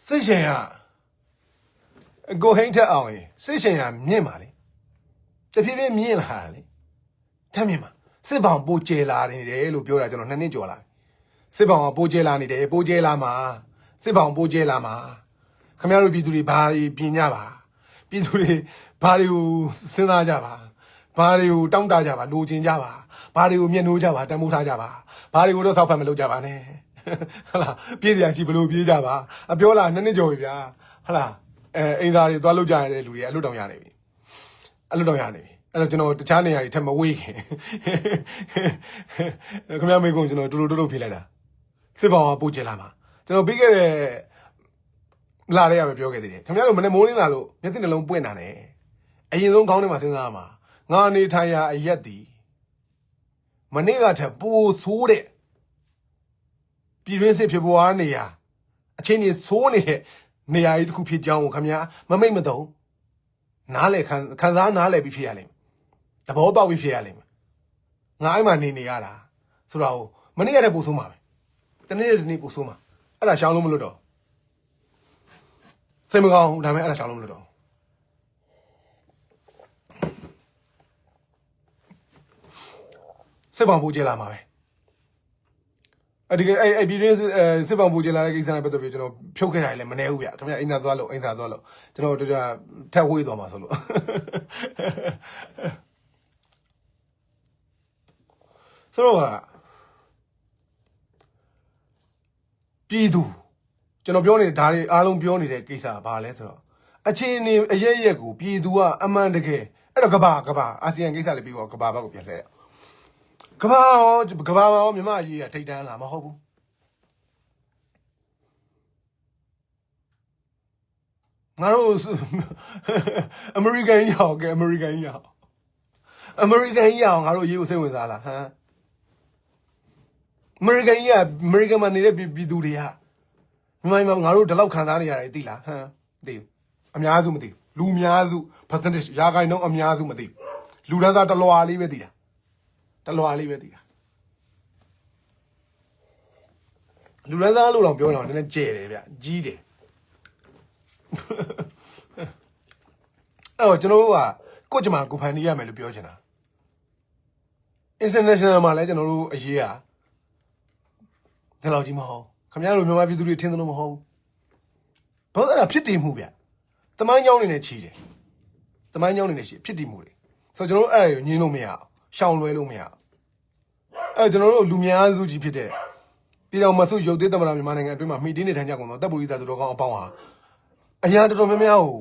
စိတ်ရှင်ကကိုဟိန်းထက်အောင်ရင်စိတ်ရှင်ကမြင့်ပါလေတဖြည်းဖြည်းမြင့်လာတာလေထမ်းမြင့်ပါစစ်ပေါင်ပိုကျဲလာနေတယ်လို့ပြောတာကျွန်တော်2နှစ်ကျော်လာစစ်ပေါင်ကပိုကျဲလာနေတယ်ပိုကျဲလာမှာစစ်ပေါင်ပိုကျဲလာမှာခင်ဗျားတို့ပြည်သူတွေဘာတွေပြင်ကြပါပြည်သူတွေဘာတွေကိုစဉ်းစားကြပါဘာတွေကိုတောင်းတကြပါလိုချင်ကြပါဘာတွေကိုမျက်နှိုးကြပါတန်ဖိုးထားကြပါဘာတွေကိုတော့စောက်ဖတ်မလုပ်ကြပါနဲ့ဟုတ်လားပြေးစရာရှိဘလို့ပြေးကြပါအပြောလား2နှစ်ကျော်ပြီဗျာဟုတ်လားအိမ်သားတွေသွားလုပ်ကြရတဲ့လူတွေအလွတ်တောင်ရနေပြီအလွတ်တောင်ရနေပြီအဲ့တော့ကျွန်တော်တခြားနေရာတွေထပ်မဝေးခင်ခင်ဗျားမေးကုန်ကျွန်တော်တူဖြေလိုက်တာစစ်ပေါင်ကပို့ကျလာမှာကျွန်တော်ပြီးခဲ့တဲ့လာတဲ့ရပဲပြောခဲ့သေးတယ်ခင်ဗျားတို့မနေ့မိုးလင်းလာလို့မျက်စိနှလုံးပွင့်တာနဲ့အရင်ဆုံးခေါင်းထဲမှာစဉ်းစားရမှာငါနေထိုင်ရာအရက်ဒီမနေ့ကထက်ပိုဆိုးတဲ့ပြည်တွင်းစစ်ဖြစ်ပွားနေရအချင်းကြီးဆိုးနေတဲ့နေရာကြီးတစ်ခုဖြစ်ကြောင်းကိုခင်ဗျာမမိတ်မတုံနားလေခံစားနားလေပြီးဖြစ်ရလိမ့်မယ်သဘောပေါက်ပြီးဖြစ်ရလိမ့်မယ်ငါအဲ့မှာနေရတာဆိုတော့မနေ့ကတည်းကပိုဆိုးမှာပဲတနေ့တနေ့ပိုဆိုးမှာအဲ့ဒါရှောင်းလို့မလို့တော့စိတ်မကောင်းဒါပေမဲ့အဲ့ဒါရှောင်းလို့မလို့တော့စစ်ပေါင်ပူကျလာမှာပဲအဲ့ဒီအဲ့ပြည်တွင်းစစ်ပေါင်ပူကျလာတဲ့ကိစ္စနဲ့ပတ်သက်ပြီးကျွန်တော်ဖြုတ်ခဲ့တာလည်းမနေဘူးဗျခင်ဗျအိမ်သာသွားလို့ကျွန်တော်တို့ထက်ဝေးသွားမှာဆိုလို့ဆိုတော့ပြည်သူကျွန်တော်ပြောနေတဲ့ဒါတွေအားလုံးပြောနေတဲ့ကိစ္စကဘာလဲဆိုတော့အခြေအနေအရက်ကိုပြည်သူကအမှန်တကယ်အဲ့တော့ကဘာအာဆီယံကိစ္စလေးပြီးတော့ကဘာဘက်ကိုပြန်လှည့်ကဘာရောမြန်မာအရေးကထိတ်တန်းလာမဟုတ်ဘူးငါတို့အမေရိကန်ရောက်ငါတို့အရေးကိုစိတ်ဝင်စားလားဟမ်အမေရိကန်မှာနေတဲ့ပြည်သူတွေကမြန်မာငါတို့ဒီလောက်ခံစားနေရတယ်သိလားဟမ်သိဘူးအများစုမသိဘူးလူအများစု percentage ရာခိုင်နှုန်းအများစုမသိဘူးလူတန်းစားတလွာလေးပဲသိတာလူတန်းစားလို့တော့ပြောတော့နည်းနည်းကျဲတယ်ဗျကြီးတယ်အဲ့တော့ကျွန်တော်တို့ကကိုကြမှာကိုဖန်တီးရမယ်လို့ပြောချင်တာ international မှာလည်းကျွန်တော်တို့အရေးอ่ะဒီလောက်ကြီးမဟုတ်ခင်ဗျားတို့မြန်မာပြည်သူတွေထင်တယ်လို့မဟုတ်ဘူးဘာလို့အဲ့ဒါဖြစ်တည်မှုဗျတမိုင်းကြောင်းနေနဲ့ချီတယ်တမိုင်းကြောင်းနေနဲ့ချီဖြစ်တည်မှုတွေဆိုတော့ကျွန်တော်တို့အဲ့ဒါကိုညင်းလို့မရအောင်ရှောင်လွဲလို့မရအောင်အဲ့ကျွန်တော်တို့လူများစုကြီးဖြစ်တဲ့ပြည်တော်မဆုရုပ်သေးသမ္မတမြန်မာနိုင်ငံအတွင်းမှာမိတင်းနေထိုင်ကြကုန်တော့တပ်ပူရီသားသူတော်ကောင်းအပေါင်းဟာအရာတော်တော်များများကို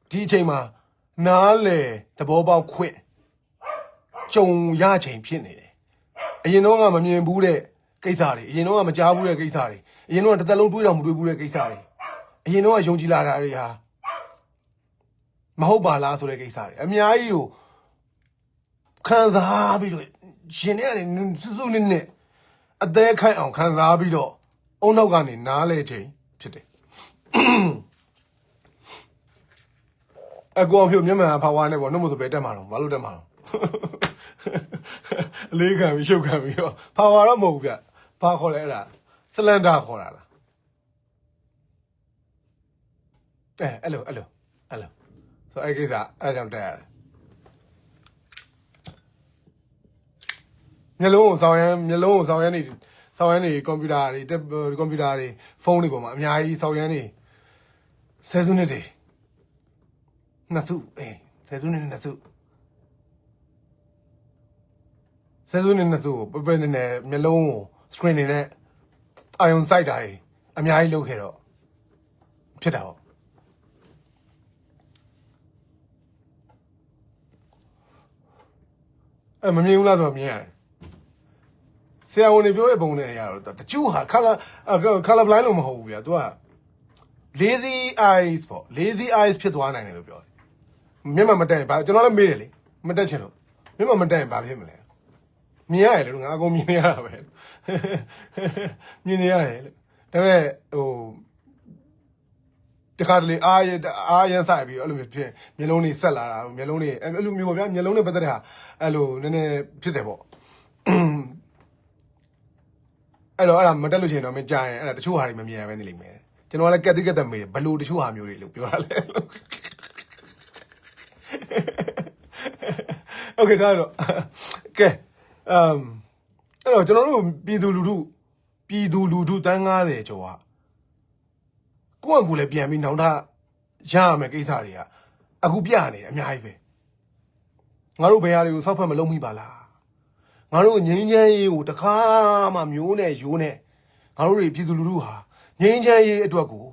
ဒီအချိန်မှာနားလေသဘောပေါက်ခွင့်ကြုံရချိန်ဖြစ်နေတယ်အရင်တော့ကမမြင်ဘူးတဲ့ကိစ္စတွေအရင်တော့ကမကြားဘူးတဲ့ကိစ္စတွေအရင်တော့တစ်သက်လုံးတွေးတော့မတွေးဘူးတဲ့ကိစ္စတွေအရင်တော့ကယုံကြည်လာတာတွေဟာမဟုတ်ပါလားဆိုတဲ့ကိစ္စတွေအများကြီးကိုခံစားပြီးတော့ရှင်နဲ့စွစွနဲ့အသေးခိုင်အောင်ခံစားပြီးတော့အုံနောက်ကနေနားလဲချိန်ဖြစ်တယ်အကောင်ဖြိုမြန်မာဖာဝါနဲ့ပေါ့နှုတ်မဆိုပဲတက်မှာတော့ဘာလို့တက်မှာတော့အလေးခံပြီးရှုပ်ခံပြီးတော့ဖာဝါတော့မဟုတ်ဘူးဗျဘာခေါ်လဲအဲ့ဒါစလန်ဒါခေါ်တာလားအဲ့လိုဆိုအဲ့ကိစ္စအဲ့ကြောင့်တက်ရတယ်မျက်လုံးကိုစောင်းရမ်းနေကွန်ပျူတာတွေဖုန်းတွေပေါ်မှာအများကြီးစောင်းရမ်းနေဆယ်စုနှစ်တွေနှစ်စုဆယ်စုနှစ်နှစ်စုကိုပဲနေမျက်လုံးကို screen နေနဲ့အာယုံစိုက်တာတွေအများကြီးလုပ်ခဲ့တော့ဖြစ်တာပေါ့မမြင်ဘူးလားဆိုတော့မြင်ရတယ် ဆရာဝန်တွေပြောတဲ့ပုံနဲ့အရာတော့တချို့ဟာ color blind လို့မဟုတ်ဘူးဗျာ तू က lazy eyes ပေါ့ lazy eyes ဖြစ်သွားနိုင်တယ်လို့ပြောတယ်မျက်မှန်မတက်ရင်ဘာကျွန်တော်လည်းမေးတယ်လေမတက်ချင်လို့မျက်မှန်မတက်ရင်ဘာဖြစ်မလဲမြင်ရတယ်လို့ငါအကုန်မြင်နေရတာပဲမြင်နေရတယ်လို့ဒါပေမဲ့ဟိုတခါတလေအားရန်ဆိုင်ပြီးအဲ့လိုမျိုးဖြစ်မျိုးလုံးတွေဆက်လာတာမျိုးလုံးတွေအဲ့လိုမျိုးပေါ့ဗျာမျိုးလုံးတွေပတ်သက်တဲ့ဟာအဲ့လိုနည်းနည်းဖြစ်တယ်ပေါ့အဲ့တော့အဲ့ဒါမတက်လို့ရှိရင်တော့မကြရင်အဲ့ဒါတချို့ဟာတွေမမြင်ရပဲနေလိမ့်မယ်ကျွန်တော်ကလည်းကက်တိကက်တက်မေးတယ်ဘလို့တချို့ဟာမျိုးတွေလို့ပြောတာလဲโอเคဒါတော့ကဲအဲ့တော့ကျွန်တော်တို့ပြည်သူလူထုတန်း90ကျော်ကကိုယ့်အကူလည်းပြန်ပြီးနောက်ထပ်ရရမယ်ကိစ္စတွေကအခုပြနေတယ်အများကြီးပဲငါတို့ဘယ်ဟာတွေကိုစောက်ဖက်မလုပ်မိပါလားငါတို့ငိမ့်ချမ်းရေးကိုတခါမှမျိုးနဲ့ရိုးနဲ့ငါတို့တွေပြည်သူလူထုဟာငိမ့်ချမ်းရေးအတွက်ကို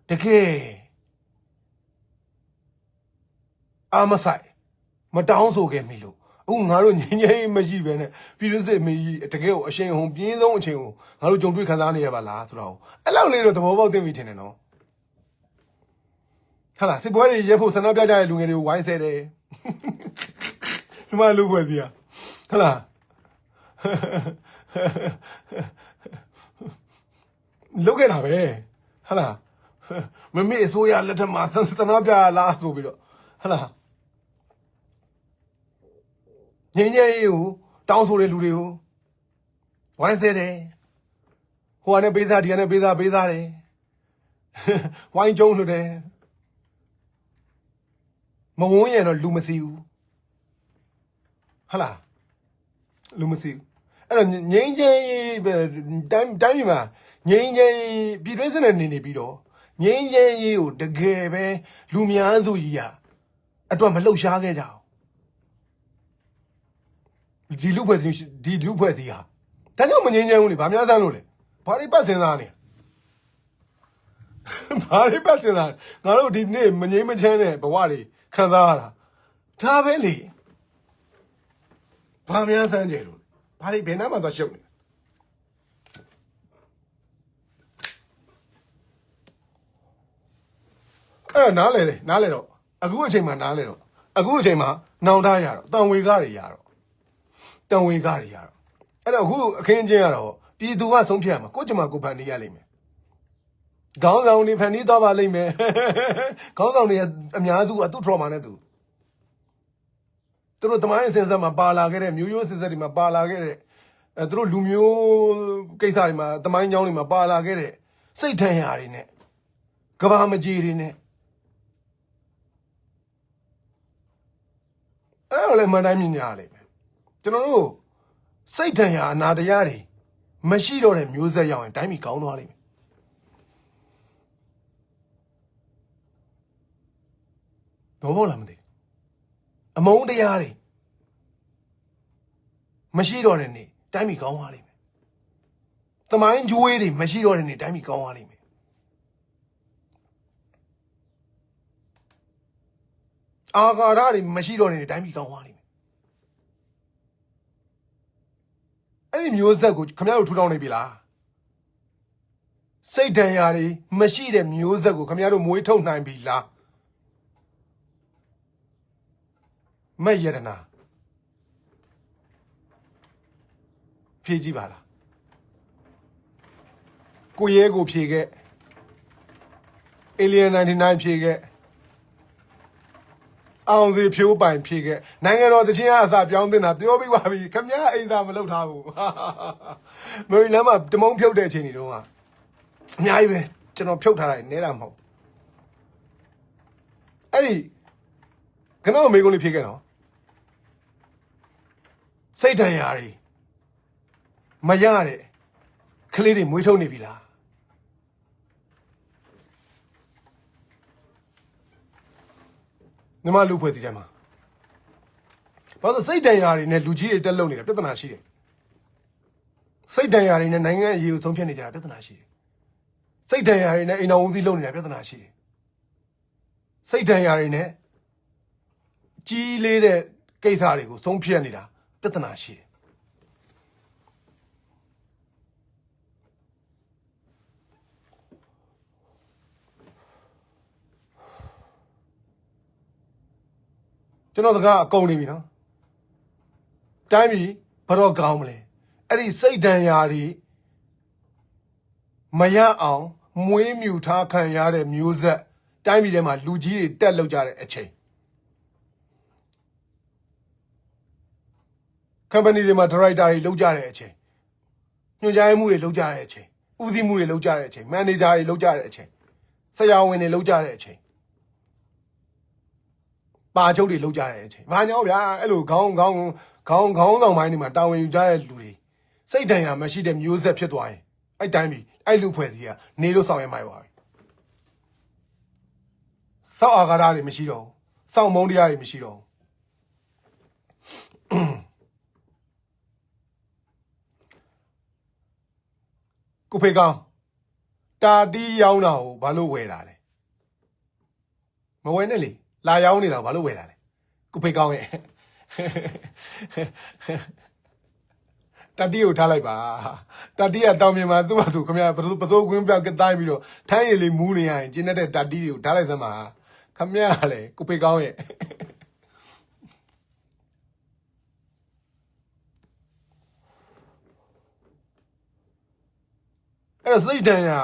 တကယ်အာမဆိုင်မတောင်းဆိုခဲ့မိလို့အခုငါတို့ငိမ့်ချမ်းရေးမရှိပဲနဲ့ပြည်သူစစ်မကြီးတကယ်ကိုအရှင်ဟုန်ပြင်းဆုံးအချိန်ကိုငါတို့ကြုံတွေ့ခံစားနေရပါလားဆိုတော့အဲ့လောက်လေးတော့သဘောပေါက်သိပြီထင်တယ်နော်ဟာလားစစ်ပွဲတွေရဲဖို့ဆန္ဒပြကြတဲ့လူငယ်တွေကိုဝိုင်းဆဲတယ်ဒီမှာလူပွဲစီဟာဟာလားလုတ်ခဲ့တာပဲဟာလားမမေ့အစိုးရလက်ထက်မှာဆန္ဒပြလားဆိုပြီးတော့ဟာလားငင်းငယ်ရေးကိုတောင်းဆိုတဲ့လူတွေကိုဝိုင်းဆဲတယ်ဟိုကနေပေးစားဒီကနေပေးစားတယ်ဝိုင်းကျုံလို့တယ်မဝန်းရင်တော့လူမစီဘူးဟာလားလူမစီဘူးအဲ့တော့ငိမ့်ချမ်းရေးတိုင်းပြည်မှာငိမ့်ချမ်းရေးပြည်တွင်းစစ်နဲ့နေပြီးတော့ငိမ့်ချမ်းရေးကိုတကယ်ပဲလူများစုကြီးအတွက်မလှုပ်ရှားခဲ့ကြအောင်ဒီလူဖွဲ့စီဟာဒါကြောင့်မငိမ့်ချမ်းဘူးလေဗာများစမ်းလို့လေဘာတွေပတ်စင်စားနေဘာတွေပတ်စင်စားငါတို့ဒီနေ့မငိမ့်မချမ်းတဲ့ဘဝတွေခံစားရတာဒါပဲလေဘာများစမ်းကြလို့ဘာတွေဘယ်နှမှာသွားရှုပ်နေအဲ့နားလေတော့အခုအချိန်မှာနားလေတော့အခုအချိန်မှာနောင်တရတော့တန်ဝေကားတွေရတော့အဲ့တော့အခုအခင်းချင်းကတော့ပြည်သူကဆုံးဖြတ်ရမှာကိုကျမကိုဖန်နေရလိမ့်မယ်ခေါင်းဆောင်တွေဖန်နေသွားပါလိမ့်မယ်ခေါင်းဆောင်တွေအများစုကသူ့ trauma နဲ့သူတို့တမိုင်းအစဉ်ဆက်မှာပါလာခဲ့တဲ့မျိုးရိုးအစဉ်ဆက်တွေမှာပါလာခဲ့တဲ့သူတို့လူမျိုးကိစ္စတွေမှာတမိုင်းကြောင်းတွေမှာပါလာခဲ့တဲ့စိတ်ထန်ရာတွေနဲ့ကဘာမကြီးတွေနဲ့အဲ့လိုလည်းမှန်တိုင်းမြင်ကြရလိမ့်မယ်ကျွန်တော်တို့စိတ်ထန်ရာအနာတရားတွေမရှိတော့တဲ့မျိုးဆက်ရောက်ရင်တိုင်းပြည်ကောင်းသွားလိမ့်မယ်တော့ဘောလားမသိအမုန်းတရားတွေမရှိတော့တဲ့နေ့တိုင်းပြည်ကောင်းသွားလိမ့်မယ်သမိုင်းကြွေးတွေမရှိတော့တဲ့နေ့တိုင်းပြည်ကောင်းသွားလိမ့်မယ်အာဃာတတွေမရှိတော့တဲ့နေ့တိုင်းပြည်ကောင်းသွားလိမ့်မယ်အဲ့ဒီမျိုးဆက်ကိုခင်ဗျားတို့ထူထောင်နေပြီလားစိတ်ဒဏ်ရာတွေမရှိတဲ့မျိုးဆက်ကိုခင်ဗျားတို့မွေးထုတ်နိုင်ပြီလားမယရနာဖြေကြည့်ပါလားကိုရဲကိုဖြေခဲ့ Alien 99ဖြေခဲ့အောင်စီဖြိုးပိုင်ဖြေခဲ့နိုင်ငံတော်တခြင်းအစပြောင်းတင်တာပြောပြီးပါပြီခမည်းအိမ်သာမလုပ်ထားဘူးမေရီလမ်းမှာတမုံဖြုတ်တဲ့အချိန်တွေတုန်းကအများကြီးပဲကျွန်တော်ဖြုတ်ထားတာနဲတာမဟုတ်အဲ့ဒီခဏမေကုန်းလေးဖြေခဲ့နော်စိတ်ဒဏ်ရာတွေမရတဲ့ကလေးတွေမွေးထုတ်နေပြီလားညီမလူဖွဲ့စီထဲမှာဘာလို့စိတ်ဒဏ်ရာတွေနဲ့လူကြီးတွေတက်လုံနေတာပြဿနာရှိတယ်စိတ်ဒဏ်ရာတွေနဲ့နိုင်ငံရေးကိုဆုံးဖြတ်နေကြတာပြဿနာရှိတယ်စိတ်ဒဏ်ရာတွေနဲ့အိမ်တော်ဦးစီးလုပ်နေတာပြဿနာရှိတယ်စိတ်ဒဏ်ရာတွေနဲ့ကြီးလေးတဲ့ကိစ္စတွေကိုဆုံးဖြတ်နေတာပြဿနာရှိတယ် ကျွန်တော်စကားအကုန်နေပြီနော်တိုင်းပြည်ဘယ်တော့ကောင်းမလဲအဲ့ဒီစိတ်ဒဏ်ရာတွေမရအောင်မွေးမြူထားခံရတဲ့မျိုးဆက်တိုင်းပြည်ထဲမှာလူကြီးတွေတက်လောက်ကြတဲ့အချိန် company တွေမှာ director တွေလောက်ကြတဲ့အချိန်ညွှန်ကြားမှုတွေလောက်ကြတဲ့အချိန်ဦးစီးမှုတွေလောက်ကြတဲ့အချိန် manager တွေလောက်ကြတဲ့အချိန်ဆရာဝန်တွေလောက်ကြတဲ့အချိန်ပါချုပ်တွေလောက်ကြတဲ့အချိန်ဘာကြောင့်ဗျာအဲ့လိုခေါင်းဆောင်ပိုင်းတွေမှာတာဝန်ယူကြတဲ့လူတွေစိတ်ဒဏ်ရာမရှိတဲ့မျိုးဆက်ဖြစ်သွားရင်အဲ့တိုင်းပြီအဲ့လူဖွဲ့စည်းကနေလို့ဆောင်ရမှာပါပဲစောက်အာဃာတတွေမရှိတော့ဘူးစောက်မုန်းတရားတွေမရှိတော့ဘူးကိုဖေကောင်းတာတီးရောင်းတာကိုဘာလို့ဝယ်တာလဲမဝယ်နဲ့လေလာရောင်းနေတာဘာလို့ဝယ်တာလဲကိုဖေကောင်းရဲ့တတိကိုထားလိုက်ပါတတိကတောင်ပြင်မှာသူ့ဘာသူခင်ဗျာပစိုးကွင်းပြောက်ကတိုင်းပြီးတော့ထိုင်းရည်လေးမူးနေရရင်ကျင်းတဲ့တတိတွေကိုထားလိုက်စမ်းပါခင်ဗျာလေကိုဖေကောင်းရဲ့အဲ့စိတ်တန်ရာ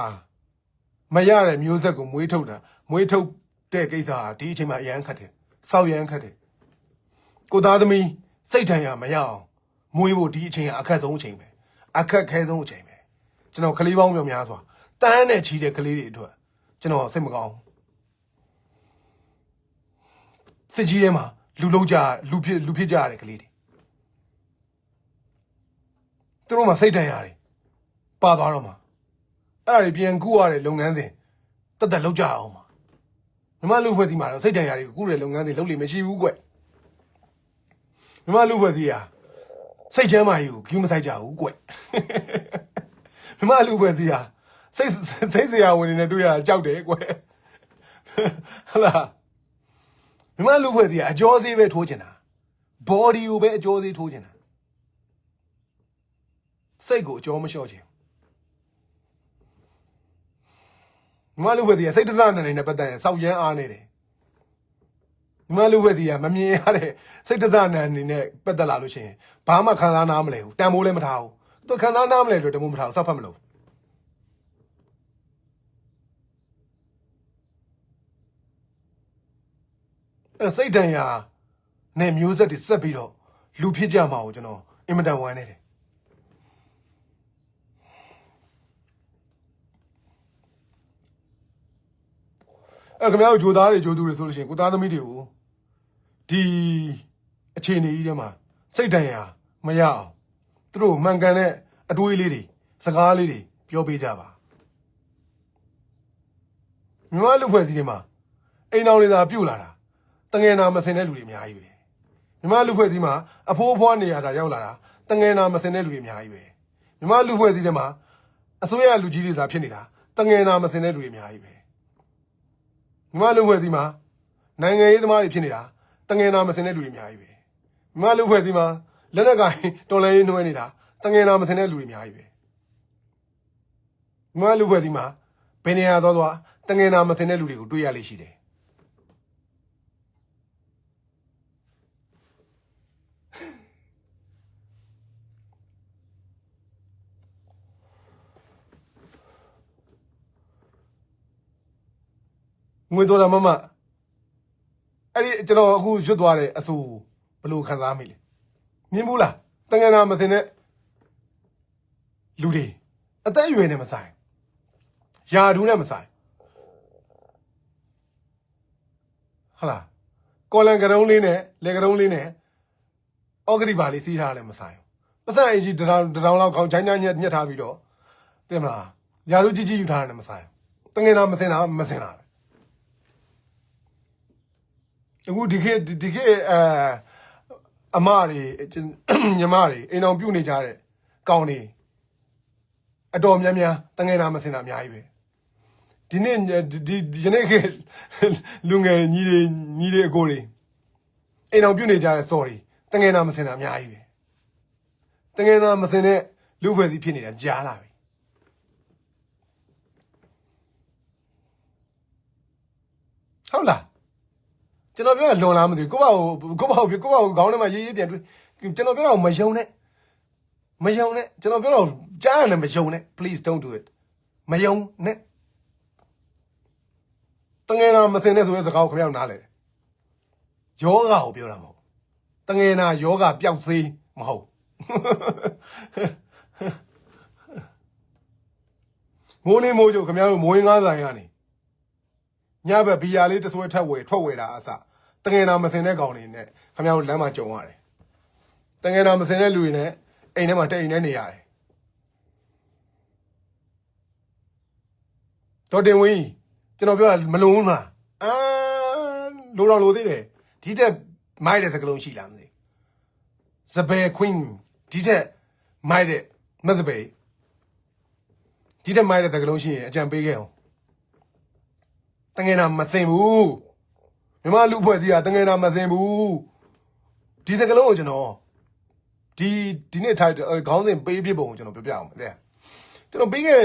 မရတဲ့မျိုးဆက်ကိုမွေးထုတ်တဲ့ကိစ္စဟာဒီအချိန်မှာအရန်ခတ်တယ်စောက်ရန်ခတ်တယ်ကိုသားသမီးစိတ်တန်ရာမရအောင်မွေးဖို့ဒီအချိန်ကအခက်ဆုံးအချိန်ပဲအခက်ခဲဆုံးအချိန်ပဲကျွန်တော်ကလေးပေါင်းပြောများစွာတန်းနဲ့ချီတဲ့ကလေးတွေအတွက်ကျွန်တော်စိတ်မကောင်းစစ်ကြီးထဲမှာလူဖြစ်ကြရတဲ့ကလေးတွေသူတို့မှာစိတ်တန်ရာတွေပါသွားတော့မှာအဲ့ဒါတွေပြန်ကူရတဲ့လုပ်ငန်းစဉ်တက်လောက်ကြအောင်ပါမြမလူဖွဲ့စီမှာတော့စိတ်တန်ရာတွေကိုကူတဲ့လုပ်ငန်းစဉ်လုပ်လို့မရှိဘူးကွမြမလူဖွဲ့စီဟာစိတ်ချမ်းမာကြီးကိုကျူးမဆိုင်ကြဘူးကွမြမလူဖွဲ့စီဟာစိတ်စရာဝင်နေတွေ့ရတာကြောက်တယ်ကွဟလားမြမလူဖွဲ့စီဟာအကျော်သေးပဲထိုးချင်တာ body ကိုပဲအကျော်သေးထိုးချင်တာစိတ်ကိုအကျော်မလျှော့ချင်မြမလူဖွဲ့စီကစိတ်တစနဲ့ပတ်သက်ရင်စောက်ရမ်းအားနေတယ်မြမလူဖွဲ့စီကမမြင်ရတဲ့စိတ်တစနဲ့အနေနဲ့ပတ်သက်လာလို့ရှိရင်ဘာမှခံစားနားမလဲဘူးတန်ဖိုးလည်းမထားဘူးသူခံစားနားမလဲလို့တမိုးမထားဘူးစောက်ဖတ်မလို့အဲ့စိတ်တန်ရာနဲ့မျိုးဆက်တွေဆက်ပြီးတော့လူဖြစ်ကြမှာကိုကျွန်တော်အင်မတန်ဝမ်းနေတယ်အဲ့ခင်ဗျားတို့ဂျိုသားတွေဂျိုသူတွေဆိုလို့ရှိရင်ကိုသားသမီးတွေကိုဒီအခြေအနေကြီးထဲမှာစိတ်တန်ရာမရအောင်သူတို့မှန်ကန်တဲ့အတွေးလေးတွေစကားလေးတွေပြောပေးကြပါမြမလူဖွဲ့စည်းတွေမှာအိမ်တော်တွေသာပြုတ်လာတာတငယ်နာမစင်တဲ့လူတွေအများကြီးပဲမြမလူဖွဲ့စည်းမှာအဖိုးအဖွားနေရတာရောက်လာတာတငယ်နာမစင်တဲ့လူတွေအများကြီးပဲမြမလူဖွဲ့စည်းတွေမှာအစိုးရလူကြီးတွေသာဖြစ်နေတာတငယ်နာမစင်တဲ့လူတွေအများကြီးပဲမြမလူဖွဲ့စည်းမှာနိုင်ငံရေးသမားတွေဖြစ်နေတာတငယ်နာမစင်တဲ့လူတွေအများကြီးပဲမြမလူဖွဲ့စည်းမှာလက်နက်ကိုင်တော်လှန်ရေးနှွှဲနေတာတငယ်နာမစင်တဲ့လူတွေအများကြီးပဲမြမလူဖွဲ့စည်းမှာဘယ်နေရာသွားတငယ်နာမစင်တဲ့လူတွေကိုတွေ့ရလိမ့်ရှိတယ်ငွေတော်တာမမအဲ့ဒီကျွန်တော်အခုရွတ်သွားတဲ့အဆူဘယ်လိုခံစားမိလဲမြင်ဘူးလားတငယ်နာမစင်တဲ့လူတွေအသက်အရွယ်နဲ့မဆိုင်ယာဒူးနဲ့မဆိုင်ဟုတ်လားကော်လန်ကရုံးလေးနဲ့လေကရုံးလေးနဲ့အော်ဂရီပါလေးစီးထားတယ်မဆိုင်ပတ်စံအကြီးတရောင်လောက်ခေါင်းချိုင်းညက်ထားပြီးတော့တင်မလားယာဒူးကြီးယူထားတယ်မဆိုင်တငယ်နာမစင်တာအခုဒီခေတ်အမတွေညီမတွေအိမ်အောင်ပြုတ်နေကြတဲ့ကောင်တွေအတော်များများတငယ်နာမစင်တာအများကြီးပဲဒီနေ့ယနေ့ခေတ်လူငယ်ညီတွေအကိုတွေအိမ်အောင်ပြုတ်နေကြတဲ့ sorry တငယ်နာမစင်တာအများကြီးပဲတငယ်နာမစင်တဲ့လူဖွဲ့စည်းဖြစ်နေတာကြားလာပြီဟုတ်လား ကျွန်တော်ပြောတာလွန်လားမသိဘူးကိုပေါ့ခေါင်းထဲမှာရေးပြန်တွေးကျွန်တော်ပြောတာမယုံနဲ့ကျွန်တော်ပြောတော့ကြားရတယ်မယုံနဲ့ please don't do it မယုံနဲ့တငယ်နာမစင်နဲ့ဆိုတဲ့စကားကိုခင်ဗျားနားလဲယောဂကိုပြောတာမဟုတ်တငယ်နာယောဂပျောက်သေးမဟုတ်မိုးလေးမိုးကြခင်ဗျားတို့မိုးငါးဆိုင်ရနေညဘက်ဘီယာလေးတဆွဲထွက်ဝယ်တာအစတငယ်နာမစင်တဲ့ကောင်တွေနဲ့ခင်ဗျားတို့လမ်းမှာကြုံရတယ်တငယ်နာမစင်တဲ့လူတွေနဲ့အိမ်ထဲမှာတက်အိမ်ထဲနေရတယ်တော်တင်ဝင်းကျွန်တော်ပြောတာမလုံဘူးမလားလိုတော့လိုသေးတယ်ဒီတက်မိုက်တဲ့စကလုံးရှိလားမသိစပယ် queen ဒီတက်မိုက်တဲ့မစပယ်ဒီတက်မိုက်တဲ့စကလုံးရှိရင်အကြံပေးခဲ့အောင်တငယ်နာမစင်ဘူးမြမလူဖွဲ့စည်းတာတငယ်နာမစင်ဘူးဒီစကလုံးကိုကျွန်တော်ဒီနေ့ထိုက်ခေါင်းစဉ်ပေးပြပုံကိုကျွန်တော်ပြောပြအောင်လေကျွန်တော်ပေးခဲ့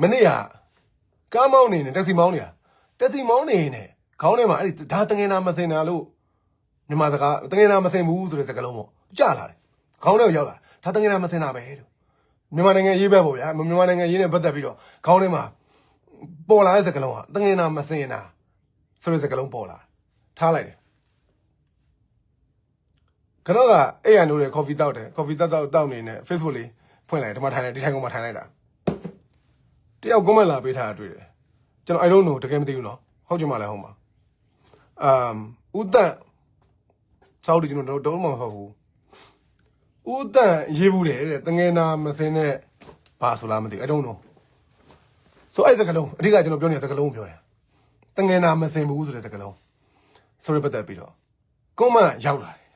မနေ့ကကားမောင်းနေတယ်တက်စီမောင်းနေတာတက်စီမောင်းနေနေခေါင်းထဲမှာအဲ့ဒီဒါတငယ်နာမစင်တာလို့မြန်မာစကားတငယ်နာမစင်ဘူးဆိုတဲ့စကားလုံးပေါ့ကြားလာတယ်ခေါင်းထဲကိုရောက်လာဒါတငယ်နာမစင်တာပဲလို့မြန်မာနိုင်ငံရေးပဲပေါ့ဗျာမြန်မာနိုင်ငံရေးနဲ့ပတ်သက်ပြီးတော့ခေါင်းထဲမှာပေါ်လာတဲ့စကားလုံးကတငယ်နာမစင်တာဆိုတဲ့စကားလုံးပေါ်လာထားလိုက်တယ်ခဏကအဲ့ရနိုးတယ်ကော်ဖီတောက်တယ်ကော်ဖီတောက်နေနဲ့ Facebook လေးဖွင့်လိုက်ဒီမှာထိုင်လိုက်ဒီထိုင်ကုန်မှာထိုင်လိုက်တာတယောက် comment လာပေးထားတာတွေ့တယ်ကျွန်တော် I don't know တကယ်မသိဘူးနော်ဟုတ်ကြမှာလဲဟုတ်မှာဦးတန့်စောက်ဒီကျွန်တော်တော့မဟုတ်ဘူးဦးတန့်ရေးဘူးတယ်တဲ့တငယ်နာမစင်းနဲ့ဘာဆိုလားမသိဘူး I don't know ဆိုအဲ့စကလုံးအဓိကကျွန်တော်ပြောနေတဲ့စကလုံးကိုပြောတယ်တငယ်နာမစင်ဘူးဆိုတဲ့စကလုံးဆိုရပတ်သက်ပြီးတော့commentရောက်လာတယ်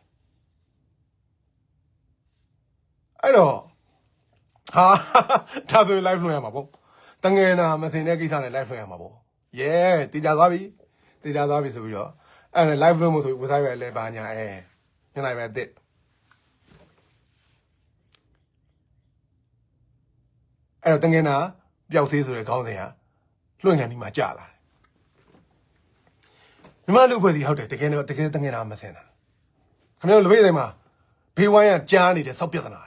အဲ့တော့ဟာဒါဆိုရင် live လွှင့်ရမှာပေါ့တငယ်နာမစင်တဲ့ကိစ္စနဲ့ live လွှင့်ရမှာပေါ့တည်ကြသွားပြီဆိုပြီးတော့အဲ့ဒါ live လွှင့်ဖို့ဆိုပြီးဝစားရွယ်လဲပါညာညနေပဲတစ်အဲ့တော့တငယ်နာပျောက်သေးဆိုတဲ့ခေါင်းစဉ်ကလွှင့်ခံပြီးမှကြာလာတယ်မြမလူဖွဲ့စီဟုတ်တယ်တကယ်တငယ်နာမစင်တာခင်ဗျားတို့လက်ဖေးတိုင်းမှာဘေးဝိုင်းကကြားနေတဲ့စောက်ပြဿနာ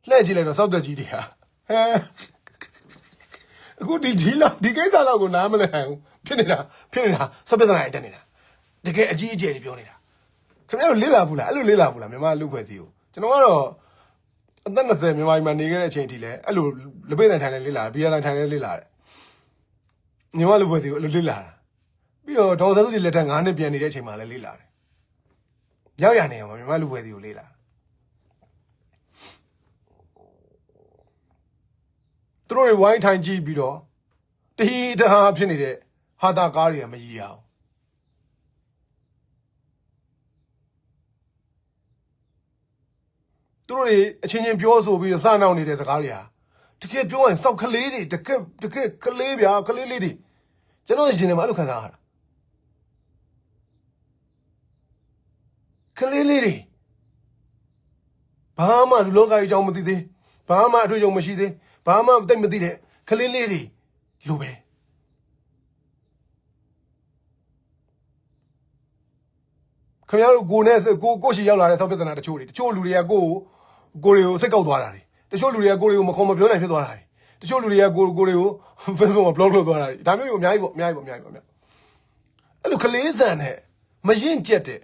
လှည့်ကြည့်လိုက်တော့စောက်သက်ကြီးတွေဟာအခုဒီကိစ္စလောက်ကိုနားမလည်နိုင်ဘူးဖြစ်နေတာစောက်ပြဿနာတွေတက်နေတာတကယ်အကြီးအကျယ်တွေပြောနေတာခင်ဗျားတို့လေ့လာဘူးလားအဲ့လိုလေ့လာဘူးလားမြန်မာလူဖွဲ့စီကိုကျွန်တော်ကတော့အသက်20မြန်မာပြည်မှာနေခဲ့တဲ့အချိန်ထိလဲအဲ့လိုလက်ဖေးတိုင်းထိုင်လဲလေ့လာဘီယာတိုင်းထိုင်လဲလေ့လာတယ်မြန်မာလူဖွဲ့စီကိုအဲ့လိုလေ့လာတာပြီးတော့ဒေါ်သန်းစုကြည်လက်ထက်9နှစ်ပြန်နေတဲ့အချိန်မှာလဲလေ့လာတယ်ရောက်ရနေအောင်မြန်မာလူဖွဲ့စီကိုလေ့လာသူတို့တွေဝိုင်းထိုင်ကြည့်ပြီးတော့တဟီတဟာဖြစ်နေတဲ့ဟာတာကားတွေကမကြီးရအောင်သူတို့တွေအချင်းချင်းပြောဆိုပြီးစနောက်နေတဲ့စကားတွေဟာတကယ်ပြောရင်စောက်ကလေးတွေတကယ်ကလေးဗျာကလေးလေးတွေကျွန်တော်ရှင်နေမှာအဲ့လိုခံစားရတာကလေးလေးတွေဘာမှလူလောကကြီးအကြောင်းမသိသေးဘာမှအတွေ့အကြုံမရှိသေးဘာမှသိမသိတဲ့ကလေးလေးတွေလူပဲခင်ဗျားတို့ကိုရှိရောက်လာတဲ့သောက်ပြဿနာတချို့လူတွေကကိုတွေကိုစိတ်ကောက်သွားတာတွေတချို့လူတွေကကိုတွေကိုမခေါ်မပြောနိုင်ဖြစ်သွားတာတွေတချို့လူတွေကကိုတွေကို Facebook မှာ blog လုပ်သွားတာတွေဒါမျိုးတွေအများကြီးပေါ့အဲ့လိုကလေးစံနဲ့မရင်ကျက်တဲ့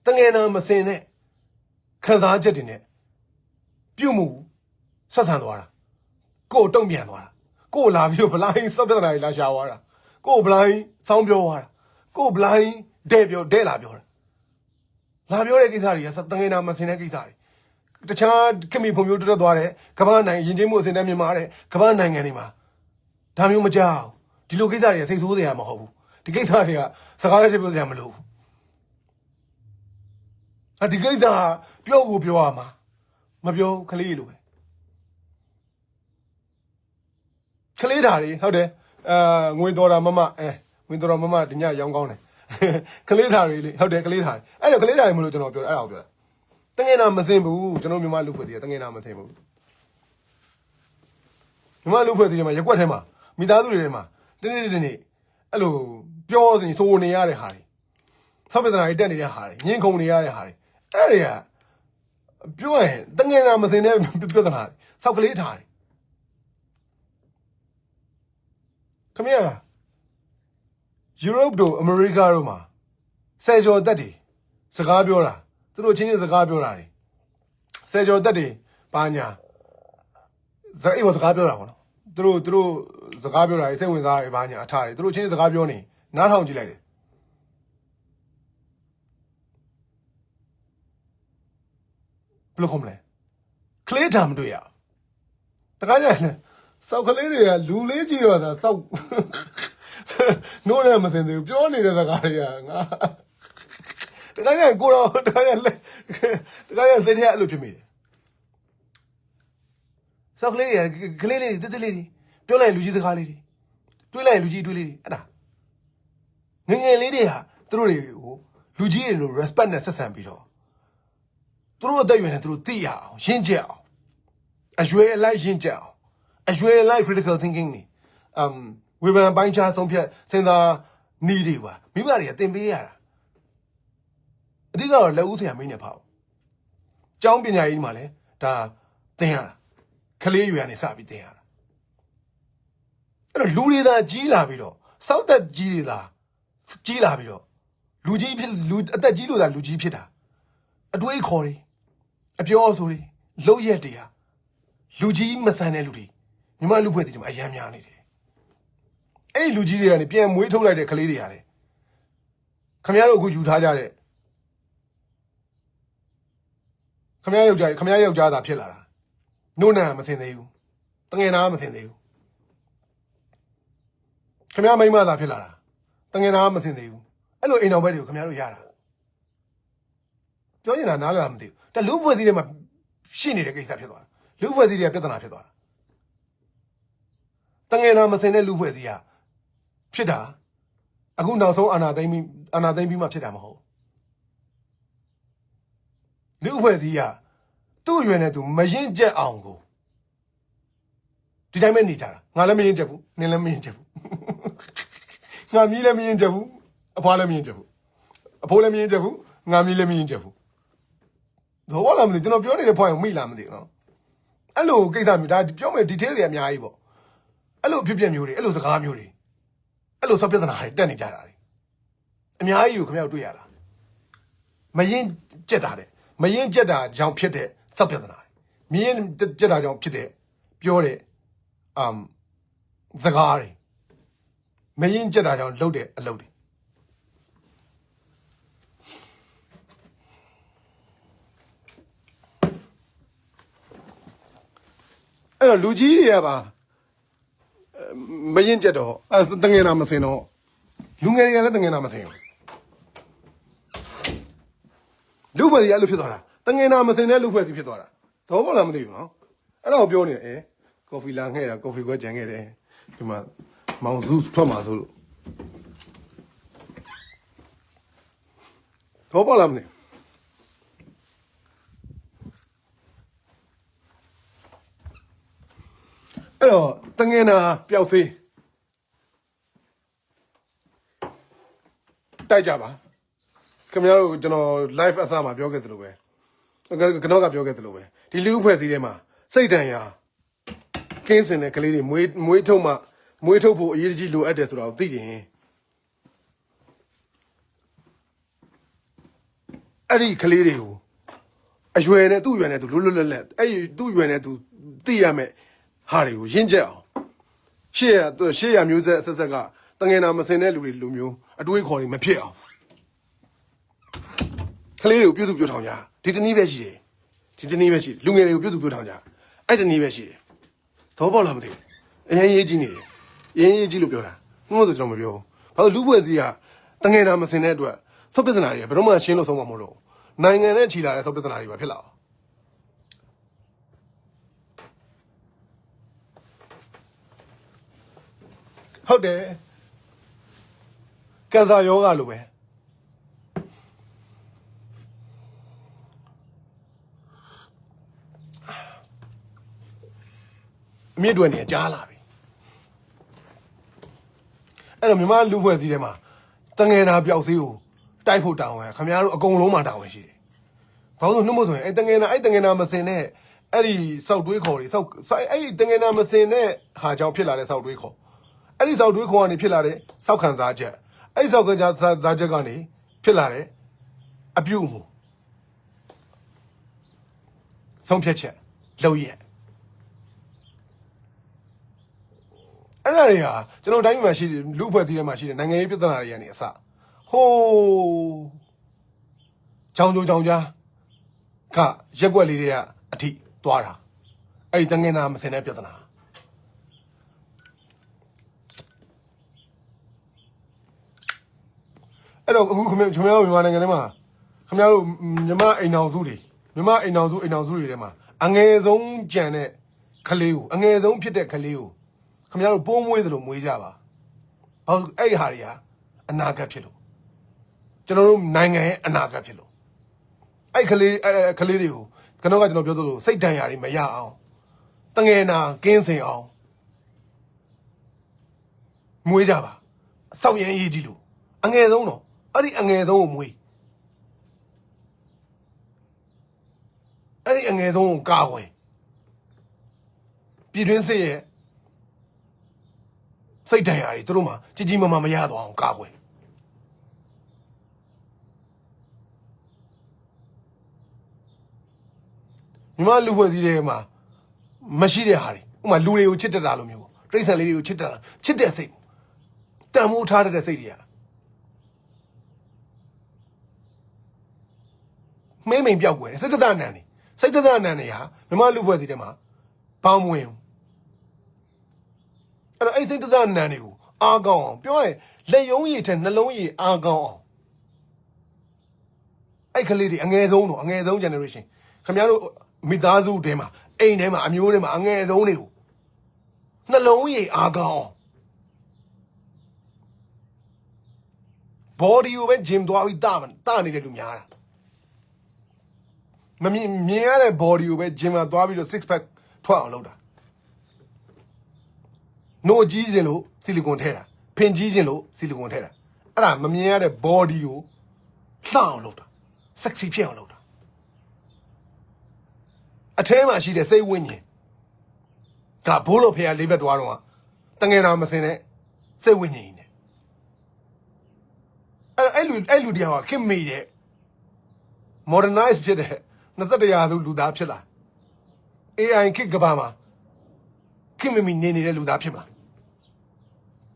တငယ်နာမစင်တဲ့ခံစားချက်တွေနဲ့ပြုတ်မှုဆက်ဆံသွားတာကိုတုံ့ပြန်သွားတာကိုလာပြီးဗလိုင်းစောက်ပြဿနာတွေလာရှာသွားတာကိုဗလိုင်းစောင်းပြောသွားတာကိုဗလိုင်းတဲ့လာပြောတာလာပြောတဲ့ကိစ္စတွေကတငယ်နာမစင်တဲ့ကိစ္စတွေတခြားခင်မီဖွံ့ဖြိုးတိုးတက်သွားတဲ့ကမ္ဘာနိုင်ငံယဉ်ကျေးမှုအစဉ်တန်းမြင့်မားတဲ့ကမ္ဘာနိုင်ငံတွေမှာဒါမျိုးမကြောက်ဒီလိုကိစ္စတွေကစိတ်ဆိုးစရာမဟုတ်ဘူးဒီကိစ္စတွေကစကားရတဲ့ပြောစရာမလိုဘူးဒီကိစ္စပြောကိုပြောရမှာမပြောကလေးလိုပဲကလေးဓာတ်တွေဟုတ်တယ်ငွေတော်တာမမငွေတော်တာမမဒီညရောင်းကောင်းတယ်ကလေးဓာတ်တွေလေဟုတ်တယ်ကလေးဓာတ်အဲ့တော့ကလေးဓာတ်တွေမလို့ကျွန်တော်ပြောအဲ့ဒါကိုပြောတငယ်နာမစင်ဘူးကျွန်တော်မြန်မာလူဖွဲ့စီတငယ်နာမစင်ဘူးမြန်မာလူဖွဲ့စီတွေမှာရက်ွက်ထဲမှာမိသားစုတွေထဲမှာ နေ့အဲ့လိုပြောနေစိုးနေရတဲ့ဟာတွေဆောက်ပြဿနာတွေတက်နေတဲ့ဟာတွေညှင်းခုန်နေရတဲ့ဟာတွေအဲ့တွေကပြောရင်တငယ်နာမစင်တဲ့ပြဿနာတွေဆောက်ကလေးထားတယ်ခမရယူရိုပတို့အမေရိကတို့မှာဆယ်ကျော်တက်တွေစကားပြောတာသူတို့ချင်းချင်းစကားပြောတာတွေဆယ်ကျော်တက်တွေဘာညာအဲ့ဘောစကားပြောတာပေါ့နော်သူတို့စကားပြောတာစိတ်ဝင်စားတယ်ဘာညာအထားတယ်သူတို့ချင်းစကားပြောနေနားထောင်ကြည့်လိုက်တယ်ဘယ်လိုခုံးလဲကလေးတာမတွေ့ရတခါကျရင်စောက်ကလေးတွေကလူလေးကြည့်တော့စောက်နိုးလည်းမစင်သေးဘူးပြောနေတဲ့စကားတွေကငါတခါကျရင်ကိုတော့တခါကျရင်စိတ်ထဲအဲ့လိုဖြစ်မိတယ်စောက်ကလေးတွေကကလေးလေးတက်တက်လေးတွေပြောလိုက်လူကြီးစကားလေးတွေတွေးလိုက်လူကြီးတွေးလေးတွေအဲ့ဒါငငယ်လေးတွေဟာသူတို့တွေကိုလူကြီးတွေလို respect နဲ့ဆက်ဆံပြီးတော့သူတို့အသက်အရွယ်နဲ့သူတို့သိရအောင်ရင့်ကျက်အောင်အရွယ်အလိုက်ရင့်ကျက်အောင်အရွယ်အလိုက် critical thinking နေဝေဖန်ပိုင်းခြားဆုံးဖြတ်စဉ်းစားနည်းတွေပါမိဘတွေကသင်ပေးရတာအဓိကတော့လက်ဦးဆရာမင်းနဲ့ဖောက်ကျောင်းပညာရေးမှာလည်းဒါသင်ရတာကလေးရွယ်ကနေစပြီးသင်ရတာအဲ့တော့လူတွေသာကြီးလာပြီးတော့စောက်သက်ကြီးတွေသာကြီးလာပြီးတော့လူကြီးဖြစ်လူအသက်ကြီးလို့သာလူကြီးဖြစ်တာအတွေးခေါ်တွေအပြောအဆိုတွေလုပ်ရက်တွေဟာလူကြီးမဆန်တဲ့လူတွေမြမလူဖွဲ့စီတွေမှာအယမ်းများနေတယ်အဲ့လူကြီးတွေကနေပြန်မွေးထုတ်လိုက်တဲ့ကလေးတွေရတယ်ခမရတို့အခုယူထားကြတဲ့ခမရယောက်ျားသာဖြစ်လာတာနိုးနာမစင်သေးဘူးတငယ်နာမစင်သေးဘူးခမရမိမသာဖြစ်လာတာတငယ်နာမစင်သေးဘူးအဲ့လိုအိမ်တော်ဘက်တွေကိုခမရတို့ရတာပြောနေတာနားလည်မသိဘူးဒါလူဖွဲ့စည်းတွေမှာရှိနေတဲ့ကိစ္စဖြစ်သွားတာလူဖွဲ့စည်းတွေကပြဿနာဖြစ်သွားတာတငယ်နာမစင်တဲ့လူဖွဲ့စည်းကဖြစ်တာအခုနောက်ဆုံးအာဏာသိမ်းပြီးမှဖြစ်တာမဟုတ်လူဖွဲ့စည်းကသူ့အရွယ်နဲ့သူမရင်ကျက်အောင်ကိုဒီတိုင်းပဲနေကြတာငါလည်းမရင်ကျက်ဘူးနင်းလည်းမရင်ကျက်ဘူးငါမီးလည်းမရင်ကျက်ဘူးအဖွားလည်းမရင်ကျက်ဘူးအဖိုးလည်းမရင်ကျက်ဘူးငါမီးလည်းမရင်ကျက်ဘူးတော့ဘာလားမသိကျွန်တော်ပြောနေတဲ့ point ကိုမိလားမသိဘူးနော်အဲ့လိုကိစ္စမျိုးဒါပြောမယ် detail တွေအများကြီးပေါ့အဲ့လိုဖြစ်ပြမျိုးတွေအဲ့လိုစကားမျိုးတွေအဲ့လိုဆောက်ပြဿနာတွေတက်နေကြတာတွေအများကြီးကိုခင်ဗျားတို့တွေ့ရလားမရင်ကျက်တာတဲ့မရင်ကျက်တာကြောင့်ဖြစ်တဲ့ဆောက်ပြဿနာတွေမရင်ကျက်တာကြောင့်ဖြစ်တဲ့ပြောတဲ့စကားတွေမရင်ကျက်တာကြောင့်လှုပ်တဲ့အလုပ်တွေအဲ့တော့လူကြီးတွေကပါမရင်ကျက်တော့တငယ်နာမစင်တော့လူငယ်တွေကလည်းတငယ်နာမစင်ဘူးလူဖွဲ့စီအဲ့လိုဖြစ်သွားတာတငယ်နာမစင်တဲ့လူဖွဲ့စီဖြစ်သွားတာသဘောပေါက်လားမသိဘူးနော်အဲ့တော့ပြောနေတယ်ကော်ဖီလာခဲ့တာကော်ဖီခွဲကြံခဲ့တယ်ဒီမှာမောင်စုထွက်မှာဆိုလို့သဘောပေါက်လားမသိဘူးအဲ့တော့တငယ်နာပျောက်သေးတိုက်ကြပါခင်ဗျားတို့ကျွန်တော် live အစမှာပြောခဲ့သလိုပဲကျွန်တော်ကပြောခဲ့သလိုပဲဒီလူအဖွဲ့အစည်းထဲမှာစိတ်တန်ရာကင်းစင်တဲ့ကလေးတွေမွေးထုတ်ဖို့အရေးကြီးလိုအပ်တယ်ဆိုတာကိုသိရင်အဲ့ဒီကလေးတွေကိုအရွယ်နဲ့သူ့အရွယ်နဲ့သူလွတ်လွတ်လပ်လပ်အဲ့ဒီသူ့အရွယ်နဲ့သူသိရမယ်ဟာတွေကိုရင့်ကျက်အောင်ရှေ့ရမျိုးဆက်ဆက်ကတငယ်နာမစင်တဲ့လူတွေလိုမျိုးအတွေးခေါ်တွေမဖြစ်အောင်ကလေးတွေကိုပြုစုပြောထောင်ကြဒီတနည်းပဲရှိတယ်ဒီတနည်းပဲရှိတယ်လူငယ်တွေကိုပြုစုပြောထောင်ကြအဲ့တနည်းပဲရှိတယ်သဘောပေါက်လားမသိဘူးအရင်ရေးကြည့်နေတယ်အရင်ရေးကြည့်လို့ပြောတာငုံဆိုကျွန်တော်မပြောဘူးဘာလို့လူပွဲစည်းကတငယ်နာမစင်တဲ့အတွက်သုတ်ပြဿနာတွေဘယ်တော့မှရှင်းလို့ဆုံးမှာမဟုတ်တော့နိုင်ငံနဲ့ချီလာတဲ့သုတ်ပြဿနာတွေပါဖြစ်လာအောင်ဟုတ်တယ်ကင်ဆာယောဂလိုပဲအမြင့်တွင်နေကြားလာပြီ အဲ့တော့မြန်မာလူဖွဲ့စည်းထဲမှာတငယ်နာပျောက်စေးကိုတိုက်ဖို့တောင်းဝင်ခင်ဗျားတို့အကုန်လုံးမှာတောင်းဝင်ရှိတယ်ဘာလို့နှုတ်မဆိုရင်အဲ့တငယ်နာမစင်နဲ့အဲ့ဒီစောက်တွေးခေါ်တွေစောက်အဲ့ဒီတငယ်နာမစင်နဲ့ဟာကြောင့်ဖြစ်လာတဲ့စောက်တွေးခေါ်အဲ့ဒီစောက်တွေးခေါ်ကနေဖြစ်လာတဲ့စောက်ခံစားချက်အဲ့ဒီစောက်ခံစားချက်ကနေဖြစ်လာတဲ့အပြုအမူဆုံးဖြတ်ချက်လုပ်ရက်အဲ့ဒါတွေဟာကျွန်တော်တိုင်းမှာရှိတယ်လူအဖွဲ့အစည်းထဲမှာရှိတယ်နိုင်ငံရေးပြဿနာတွေကနေအစဟိုးချောင်းကြားကရက်ွက်လေးတွေကအထိသွားတာအဲ့ဒီတငင်နာမစင်တဲ့ပြဿနာအဲ့တော့အခုခင်ဗျားတို့မြန်မာနိုင်ငံထဲမှာခင်ဗျားတို့မြန်မာအိမ်အောင်စုတွေထဲမှာအငယ်ဆုံးကြံတဲ့ကလေးကိုအငယ်ဆုံးဖြစ်တဲ့ကလေးကိုခင်ဗျားတို့ပိုးမွေးသလိုမွေးကြပါဘာလို့အဲ့ဒီဟာတွေဟာအနာဂတ်ဖြစ်လို့ကျွန်တော်တို့နိုင်ငံရဲ့အနာဂတ်ဖြစ်လို့အဲ့ကလေးတွေကိုကျွန်တော်ပြောသလိုစိတ်တန်ရာတွေမရအောင်တငယ်နာကင်းစင်အောင်မွေးကြပါအဆောက်ရန်ရေးကြီးလို့အငယ်ဆုံးတော့အဲ့ဒီအငယ်ဆုံးကိုမွေးအဲ့ဒီအငယ်ဆုံးကိုကာဝယ်ပြည်တွင်းစစ်ရဲ့စိတ်တန်ရာတွေသူတို့မှကြီးမားမရတော့အောင်ကာကွယ်မြန်မာလူဖွဲ့စည်းတွေမှာမရှိတဲ့ဟာတွေဥပမာလူတွေကိုချစ်တတ်တာလိုမျိုးတိရစ္ဆာန်လေးတွေကိုချစ်တတ်တာချစ်တဲ့စိတ်တန်မိုးထားတဲ့စိတ်တွေကမိန်ပြောက်ွယ်စိတ်တသနန်တွေဟာမြန်မာလူဖွဲ့စည်းတွေမှာဘောင်းမဝင်ဘူးအဲ့တော့အဲ့စိတ်တသနန်တွေကိုအားကောင်းအောင်ပြောရင်လက်ယုံရည်ထက်နှလုံးရည်အားကောင်းအောင်အဲ့ကလေးတွေအငယ်ဆုံး generation ခင်ဗျားတို့မိသားစုထဲမှာအိမ်ထဲမှာအမျိုးထဲမှာအငယ်ဆုံးတွေကိုနှလုံးရည်အားကောင်းအောင် body ကိုပဲ gym သွားပြီးတာနေတဲ့လူများတာမမြင်ရတဲ့ body ကိုပဲ gym မှာသွားပြီးတော့ six pack ထွက်အောင်လုပ်တာနို့ကြီးခြင်းလို့ဆီလီကွန်ထည့်တာဖင်ကြီးခြင်းလို့ဆီလီကွန်ထည့်တာအဲ့ဒါမမြင်ရတဲ့ body ကိုလှအောင်လုပ်တာ sexy ဖြစ်အောင်လုပ်တာအထဲမှာရှိတဲ့စိတ်ဝိညာဉ်ဒါဘိုးတော်ဖေကလေးဘက်သွားတော့တငယ်နာမစင်တဲ့စိတ်ဝိညာဉ်ကြီးနဲ့အဲ့လူတရားကခင်မိတဲ့ modernize ဖြစ်တဲ့21ရာစုလူသားဖြစ်လာ AI ခေတ်ကဘာမှာခင်မမီနေတဲ့လူသားဖြစ်မှာ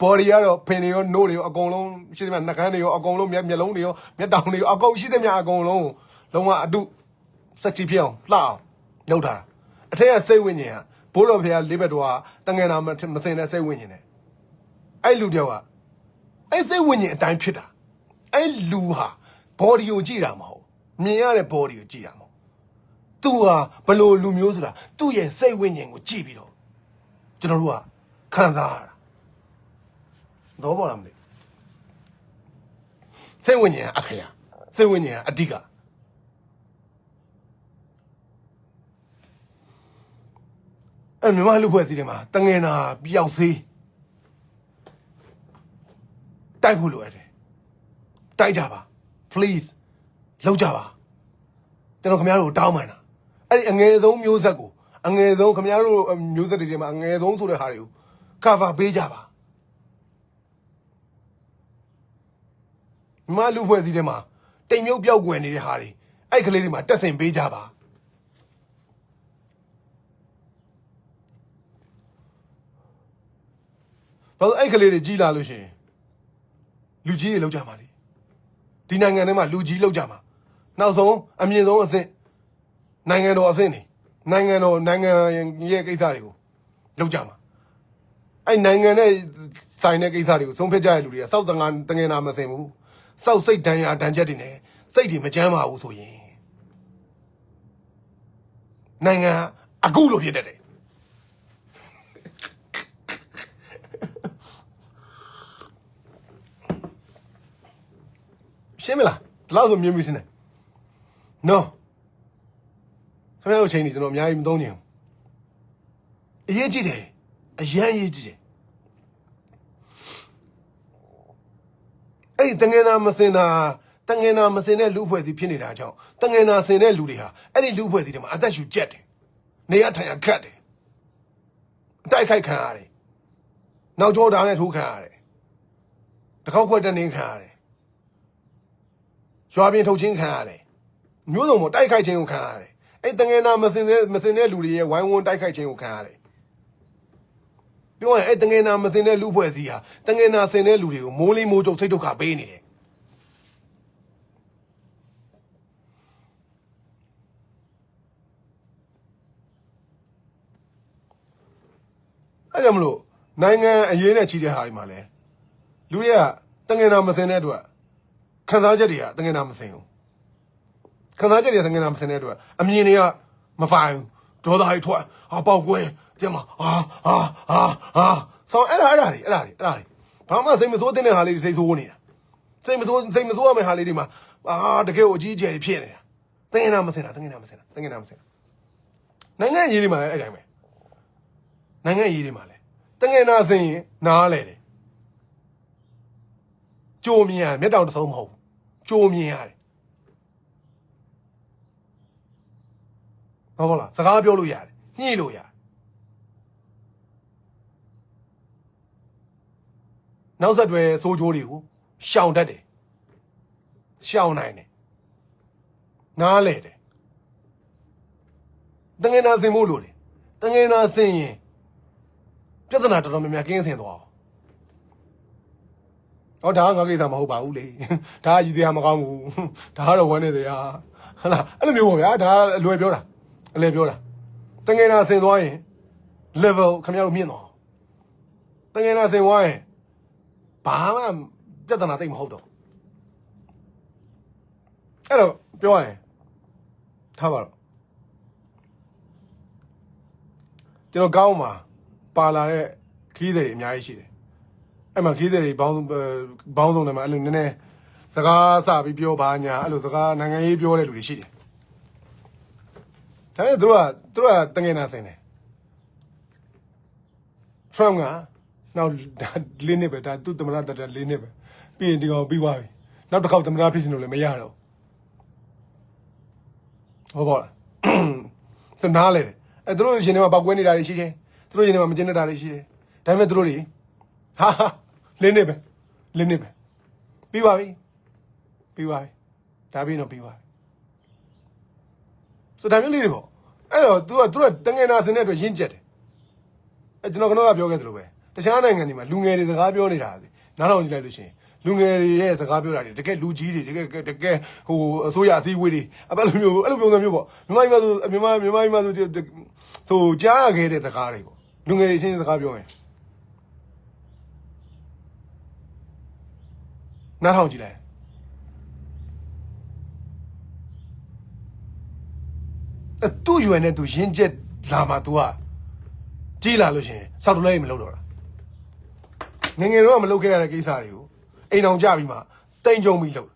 body ကတော့ဖင်တွေရောနို့တွေရောအကုန်လုံးရှိသမျှနှကန်းတွေရောအကုန်လုံးမျက်လုံးတွေရောမျက်တောင်တွေရောအကုန်ရှိသမျှအကုန်လုံးလုံးဝအတုစက်ချီဖြစ်အောင်လှအောင်လုပ်တာအထက်ကစိတ်ဝိညာဉ်ကဘိုးတော်ဖေကလေးဘက်တော့တငယ်နာမစင်တဲ့စိတ်ဝိညာဉ်နဲ့အဲ့လူတယောက်ကအဲ့စိတ်ဝိညာဉ်အတိုင်းဖြစ်တာအဲ့လူဟာ body ကိုကြည့်တာမဟုတ်မြင်ရတဲ့ body ကိုကြည့်တာမဟုတ်သူဟာဘလို့လူမျိုးဆိုတာသူ့ရဲ့စိတ်ဝိညာဉ်ကိုကြည့်ပြီးတော့ကျွန်တော်တို့ကခံစားရတာတော့ပေါ်လာမလဲစိတ်ဝိညာဉ်အခရာစိတ်ဝိညာဉ်အဓိကအဲ့မြန်မာလူဖွဲ့စည်းတယ်မှာတငယ်နာပျောက်စေးတိုက်ဖို့လိုရတယ်တိုက်ကြပါ please လောက်ကြပါကျွန်တော်ခင်ဗျားတို့တောင်းပန်တာအဲ့ဒီအငယ်ဆုံးမျိုးဆက်ကိုအငယ်ဆုံးခင်ဗျားတို့မျိုးဆက်တွေထဲမှာအငယ်ဆုံးဆိုတဲ့ဟာတွေကို cover ပေးကြပါမြန်မာလူဖွဲ့စည်းထဲမှာတိမ်မြုပ်ပြောက်ွယ်နေတဲ့ဟာတွေအဲ့ကလေးတွေမှာတက်ဆင်ပေးကြပါဘာလို့အဲ့ကလေးတွေကြီးလာလို့ရှိရင်လူကြီးတွေလောက်ကြမှာလေဒီနိုင်ငံထဲမှာလူကြီးလောက်ကြမှာနောက်ဆုံးအမြင့်ဆုံးအဆင့်နိုင်ငံတော်အဆင့်နေနိုင်ငံရဲ့ကိစ္စတွေကိုလောက်ကြမှာအဲ့နိုင်ငံနဲ့ဆိုင်တဲ့ကိစ္စတွေကိုဆုံးဖြတ်ကြတဲ့လူတွေကစောက်တငယ်နာမစင်ဘူးစောက်စိတ်ဒဏ်ရာဒဏ်ချက်တွေနဲ့စိတ်တွေမကြမ်းပါဘူးဆိုရင်နိုင်ငံအခုလိုဖြစ်တတ်တယ်ရှင်းမလားဒီလောက်ဆိုမြင်ပြီရှင်းတယ်နော်ခင်ဗျားတို့ချိန်နေကျွန်တော်အများကြီးမသုံးချင်ဘူးအရေးကြီးတယ်အရန်အရေးကြီးတယ် အဲ့ဒီတငယ်နာမစင်တာတငယ်နာမစင်တဲ့လူဖွဲ့စည်းဖြစ်နေတာကြောင့်တငယ်နာစင်တဲ့လူတွေဟာအဲ့ဒီလူဖွဲ့စည်းတွေမှာအသက်ရှူကျက်တယ်နေရထိုင်ရခတ်တယ်တိုက်ခိုက်ခံရတယ်နောက်ကျောတာနဲ့ထိုးခံရတယ်တခေါက်ခွက်တနေခံရတယ်ရွာပြင်ထုတ်ချင်းခံရတယ်မျိုးစုံပေါ်တိုက်ခိုက်ခြင်းကိုခံရတယ်အဲ့တငယ်နာမစင်တဲ့လူတွေရဲ့ဝိုင်းဝန်းတိုက်ခိုက်ခြင်းကိုခံရတယ်ပြောရင်အဲ့တငယ်နာမစင်တဲ့လူဖွဲ့စည်းဟာတငယ်နာစင်တဲ့လူတွေကိုမိုးလေးမိုးကြုံစိတ်ဒုက္ခပေးနေတယ်အဲ့ကြောင့်မလို့နိုင်ငံအရေးနဲ့ချီတဲ့ဟာတွေမှာလဲလူတွေကတငယ်နာမစင်တဲ့အတွက်ခံစားချက်တွေကတငယ်နာမစင်ဘူးခံစားချက်တွေကတငယ်နာမစင်တဲ့အတွက်အမြင်တွေကမဖိုင်ဒေါသတွေထွက်ပေါက်ကွဲကျမဆောင်းအဲ့ဒါတွေဘာမှစိတ်မဆိုးတဲ့ဟာလေးတွေစိတ်ဆိုးနေတာစိတ်မဆိုးရမယ့်ဟာလေးတွေမှာတကယ်ကိုအကြီးအကျယ်ဖြစ်နေတာတငယ်နာမစင်တာနိုင်ငံရေးတွေမှာလည်းအဲ့တိုင်းပဲနိုင်ငံရေးတွေမှာလည်းတငယ်နာစင်ရင်နားလဲတယ်ကြိုမြင်ရမျက်တောင်တဆုံးမဟုတ်ကြိုမြင်ရတယ်ဟုတ်လားစကားပြောလို့ရတယ်ညှိလို့ရတယ်နောက်ဆက်တွဲစိုးချိုးတွေကိုရှောင်တတ်တယ်ရှောင်နိုင်တယ်နားလဲတယ်တငယ်နာစင်ဖို့လို့တယ်တငယ်နာစင်ရင်ပြဿနာတော်တော်များများကင်းစင်သွားအောင်ဟောဒါကငါကိစ္စမဟုတ်ပါဘူးလေဒါကရည်စရာမကောင်းဘူးဒါကတော့ဝမ်းနေစရာဟုတ်လားအဲ့လိုမျိုးပေါ့ဗျာဒါအလွယ်ပြောတာတငယ်နာစင်သွားရင် level ခင်ဗျားတို့မြင့်သွားတငယ်နာစင်သွားရင်ဘာမှပြဿနာသိမ့်မဟုတ်တော့အဲ့တော့ပြောရင်ထားပါတော့ကျွန်တော်ကောင်းမှာပါလာတဲ့ခီးတွေအများကြီးရှိတယ်အဲ့မှာခီးတွေဘောင်းဆုံးတယ်မှာအဲ့လိုနည်းနည်းစကားစပြီးပြောပါညာအဲ့လိုစကားနိုင်ငံရေးပြောတဲ့လူတွေရှိတယ်ဒါပေမဲ့သူတို့ကတငယ်နာစင်တယ်Trump ကနောက်၄နှစ်ပဲဒါသူသမ္မတတက်4နှစ်ပဲပြီးရင်ဒီကောင်ပြီးသွားပြီနောက်တစ်ခေါက်သမ္မတဖြစ်ရှင်လို့လည်းမရတော့ဟုတ်ပါလားစနားလေအဲ့သူတို့ရှင်တွေမှာပောက်ကွဲနေတာတွေရှိတယ်သူတို့ရှင်တွေမှာမကျင်းနေတာတွေရှိတယ်ဒါပေမဲ့သူတို့တွေဟာ၄နှစ်ပဲပြီးပါပြီဒါပြီးတော့ပြီးပါပြီဆိုဒါမျိုးလေးတွေပေါ့အဲ့တော့သူကတငယ်နာစင်တဲ့အတွက်ရင့်ကျက်တယ်အဲ့ကျွန်တော်ကတော့ပြောခဲ့သလိုပဲတခြားနိုင်ငံတွေမှာလူငယ်တွေစကားပြောနေတာနားထောင်ကြည့်လိုက်လို့ရှိရင်လူငယ်တွေရဲ့စကားပြောတာတွေတကယ်လူကြီးတွေတကယ်ဟိုအစိုးရအစည်းအဝေးတွေအဲ့လိုပုံစံမျိုးပေါ့မြန်မာပြည်မှာဆိုကြားရခဲ့တဲ့စကားတွေပေါ့လူငယ်တွေချင်းစကားပြောရင်နားထောင်ကြည့်လိုက်သူ့ရွယ်နဲ့သူရင်းချက်လာမှာ तू ကကြီးလာလို့ရှိရင်စောက်တလဲမလုပ်တော့တာငငယ်တော့မလုပ်ခဲ့ရတဲ့ကိစ္စတွေကိုအိမ်အောင်ကြပြီးမှတိမ်ကြုံပြီးလုပ်